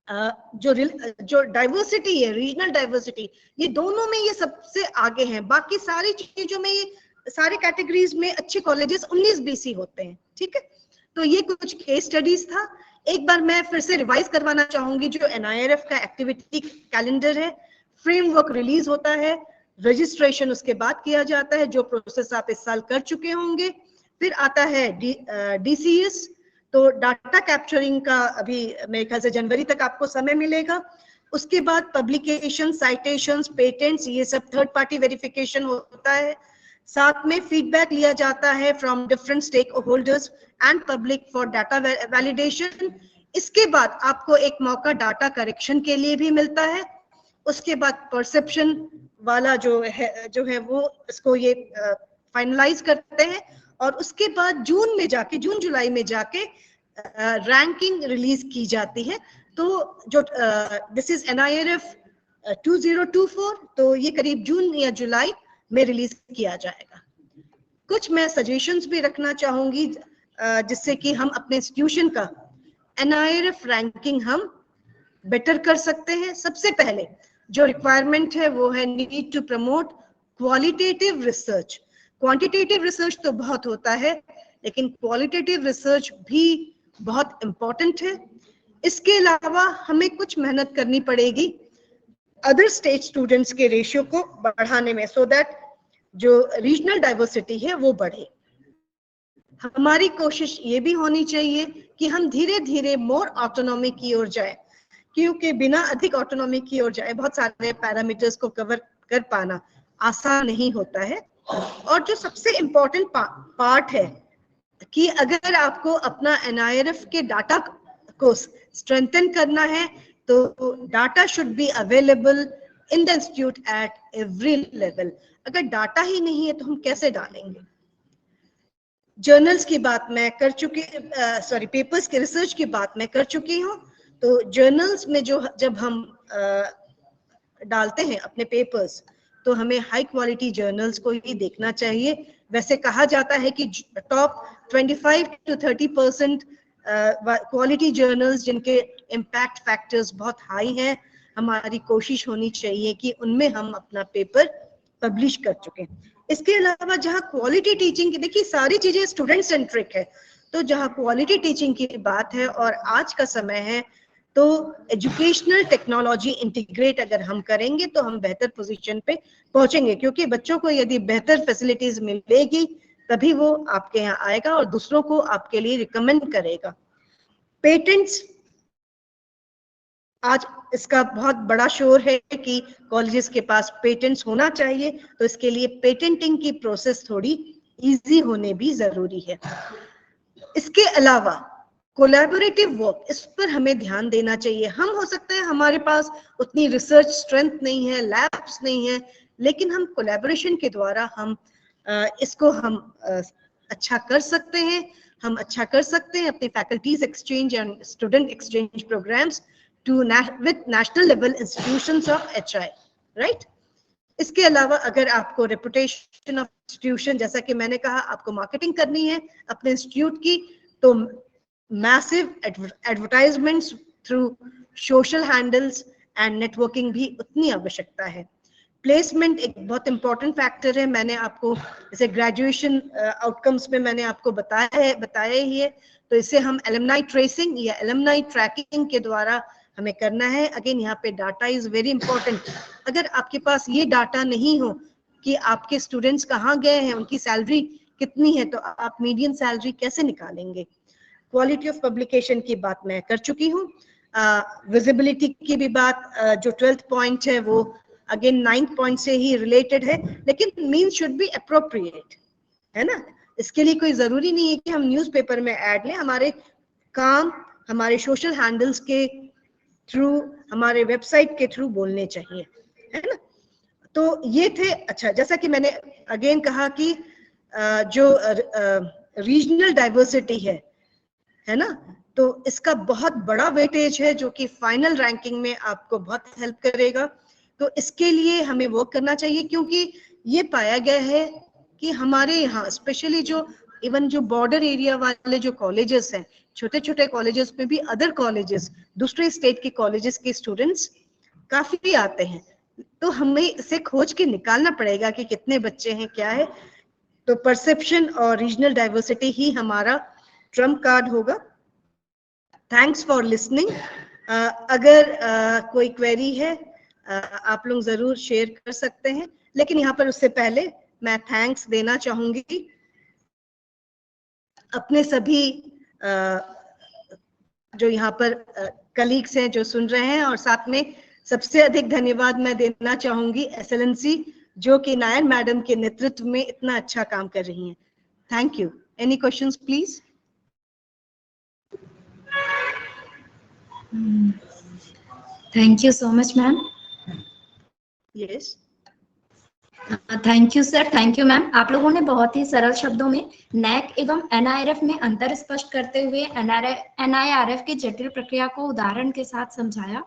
जो डाइवर्सिटी है, रीजनल डाइवर्सिटी, ये दोनों में ये सबसे आगे हैं। बाकी सारी चीजों में ये सारे कैटेगरीज में अच्छे कॉलेजेस 19-20 ही होते हैं, ठीक है। तो ये कुछ केस स्टडीज था। एक बार मैं फिर से रिवाइज करवाना चाहूंगी जो NIRF का एक्टिविटी कैलेंडर है। फ्रेमवर्क रिलीज होता है, रजिस्ट्रेशन उसके बाद किया जाता है, जो प्रोसेस आप इस साल कर चुके होंगे। फिर आता है DCS, तो डाटा कैप्चरिंग का अभी मेरे ख्याल से जनवरी तक आपको समय मिलेगा। उसके बाद पब्लिकेशन, साइटेशंस, पेटेंट्स, ये सब थर्ड पार्टी वेरिफिकेशन होता है। साथ में फीडबैक लिया जाता है from different stakeholders and public for data validation. इसके बाद आपको एक मौका डाटा करेक्शन के लिए भी मिलता है। उसके बाद परसेप्शन वाला जो है वो इसको ये फाइनलाइज करते हैं और उसके बाद जून जुलाई में जाके रैंकिंग रिलीज की जाती है। तो जो दिस इज NIRF 2024, तो ये करीब जून या जुलाई में रिलीज किया जाएगा। कुछ मैं सजेशंस भी रखना चाहूंगी जिससे कि हम अपने इंस्टीट्यूशन का NIRF रैंकिंग हम बेटर कर सकते हैं। सबसे पहले जो रिक्वायरमेंट है वो है need to promote qualitative research. Quantitative research तो बहुत होता है, लेकिन क्वालिटेटिव रिसर्च भी बहुत इंपॉर्टेंट है। इसके अलावा हमें कुछ मेहनत करनी पड़ेगी अदर स्टेट स्टूडेंट्स के रेशियो को बढ़ाने में, सो दैट जो रीजनल डाइवर्सिटी है वो बढ़े। हमारी कोशिश ये भी होनी चाहिए कि हम धीरे धीरे मोर ऑटोनॉमी की ओर जाए, क्योंकि बिना अधिक ऑटोनॉमी की ओर जाए बहुत सारे पैरामीटर्स को कवर कर पाना आसान नहीं होता है। और जो सबसे इम्पोर्टेंट पार्ट है कि अगर आपको अपना NIRF के डाटा को स्ट्रेंथन करना है तो data should be available in the institute at every level. अगर डाटा ही नहीं है तो हम कैसे डालेंगे। जर्नल्स की बात मैं कर चुकी, पेपर्स के रिसर्च की बात मैं कर चुकी हूँ। तो जर्नल्स में जब हम डालते हैं अपने पेपर्स तो हमें हाई क्वालिटी जर्नल्स को ही देखना चाहिए। वैसे कहा जाता है कि टॉप 25 to 30% क्वालिटी जर्नल्स जिनके इम्पैक्ट फैक्टर्स बहुत हाई हैं, हमारी कोशिश होनी चाहिए कि उनमें हम अपना पेपर पब्लिश कर चुके। इसके अलावा जहाँ क्वालिटी टीचिंग की, देखिए सारी चीजें स्टूडेंट सेंट्रिक है, तो जहाँ क्वालिटी टीचिंग की बात है और आज का समय है, तो एजुकेशनल टेक्नोलॉजी इंटीग्रेट अगर हम करेंगे तो हम बेहतर पोजीशन पे पहुंचेंगे, क्योंकि बच्चों को यदि बेहतर फैसिलिटीज मिलेगी तभी वो आपके यहाँ आएगा और दूसरों को आपके लिए रिकमेंड करेगा। पेटेंट्स, आज इसका बहुत बड़ा शोर है कि कॉलेजेस के पास पेटेंट्स होना चाहिए, तो इसके लिए पेटेंटिंग की प्रोसेस थोड़ी इजी होने भी जरूरी है। इसके अलावा कोलैबोरेटिव वर्क, इस पर हमें ध्यान देना चाहिए। हम हो सकता है हमारे पास उतनी रिसर्च स्ट्रेंथ नहीं है, लैब्स नहीं है, लेकिन हम कोलैबोरेशन के द्वारा हम इसको हम अच्छा कर सकते हैं। हम अच्छा कर सकते हैं अपने faculties exchange and student exchange programmes to with national level institutions of HI, right. इसके अलावा अगर आपको रेपुटेशन ऑफ इंस्टीट्यूशन, जैसा कि मैंने कहा, आपको मार्केटिंग करनी है अपने इंस्टीट्यूट की, तो massive advertisements through social handles and networking भी उतनी आवश्यकता है। प्लेसमेंट एक बहुत इंपॉर्टेंट फैक्टर है। मैंने आपको जैसे ग्रेजुएशन आउटकम्स में मैंने आपको बताया ही है, तो इसे हम एलुमनाई ट्रेसिंग या एलुमनाई ट्रैकिंग के द्वारा हमें करना है। अगेन यहाँ पे डाटा इज वेरी इंपॉर्टेंट। अगर आपके पास ये डाटा नहीं हो कि आपके स्टूडेंट्स कहाँ गए हैं, उनकी सैलरी कितनी है, तो आप मीडियन सैलरी कैसे निकालेंगे। क्वालिटी ऑफ पब्लिकेशन की बात मैं कर चुकी हूँ। विजिबिलिटी की भी बात, जो 12th पॉइंट है वो अगेन 9th पॉइंट से ही रिलेटेड है, लेकिन मीन शुड बी अप्रोप्रिएट, है ना। इसके लिए कोई जरूरी नहीं है कि हम न्यूज़पेपर में ऐड लें, हमारे काम हमारे सोशल हैंडल्स के थ्रू, हमारे वेबसाइट के थ्रू बोलने चाहिए, है ना। तो ये थे। अच्छा, जैसा कि मैंने अगेन कहा कि जो रीजनल डाइवर्सिटी है ना, तो इसका बहुत बड़ा वेटेज है जो कि फाइनल रैंकिंग में आपको बहुत हेल्प करेगा। तो इसके लिए हमें वर्क करना चाहिए, क्योंकि ये पाया गया है कि हमारे यहाँ स्पेशली जो इवन जो बॉर्डर एरिया वाले जो कॉलेजेस हैं, छोटे छोटे कॉलेजेस में भी अदर कॉलेजेस, दूसरे स्टेट के कॉलेजेस के स्टूडेंट्स काफी आते हैं। तो हमें इसे खोज के निकालना पड़ेगा कि कितने बच्चे हैं, क्या है। तो परसेप्शन और रीजनल डाइवर्सिटी ही हमारा ट्रम्प कार्ड होगा। Thanks for listening. अगर कोई क्वेरी है आप लोग जरूर शेयर कर सकते हैं, लेकिन यहाँ पर उससे पहले मैं थैंक्स देना चाहूंगी अपने सभी जो यहाँ पर कलीग्स हैं जो सुन रहे हैं, और साथ में सबसे अधिक धन्यवाद मैं देना चाहूंगी SLNC, जो कि नायर मैडम के नेतृत्व में इतना अच्छा काम कर रही हैं। Thank you. Any questions please? Thank you so much ma'am. Yes, thank you sir, thank you ma'am. आप लोगों ने बहुत ही सरल शब्दों में NAC एवं NIRF में अंतर स्पष्ट करते हुए NIRF की जटिल प्रक्रिया को उदाहरण के साथ समझाया।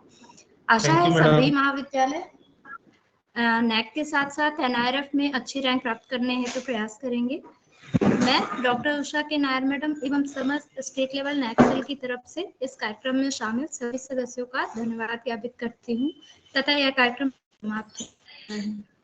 आशा है सभी महाविद्यालय NAC के साथ साथ NIRF में अच्छी रैंक प्राप्त करने हेतु प्रयास करेंगे। मैं डॉक्टर उषा के नायर मैडम एवं समस्त स्टेट लेवल NAC सेल की तरफ से इस कार्यक्रम में शामिल सभी सदस्यों का धन्यवाद ज्ञापित करती हूँ तथा यह कार्यक्रम समाप्त होता है।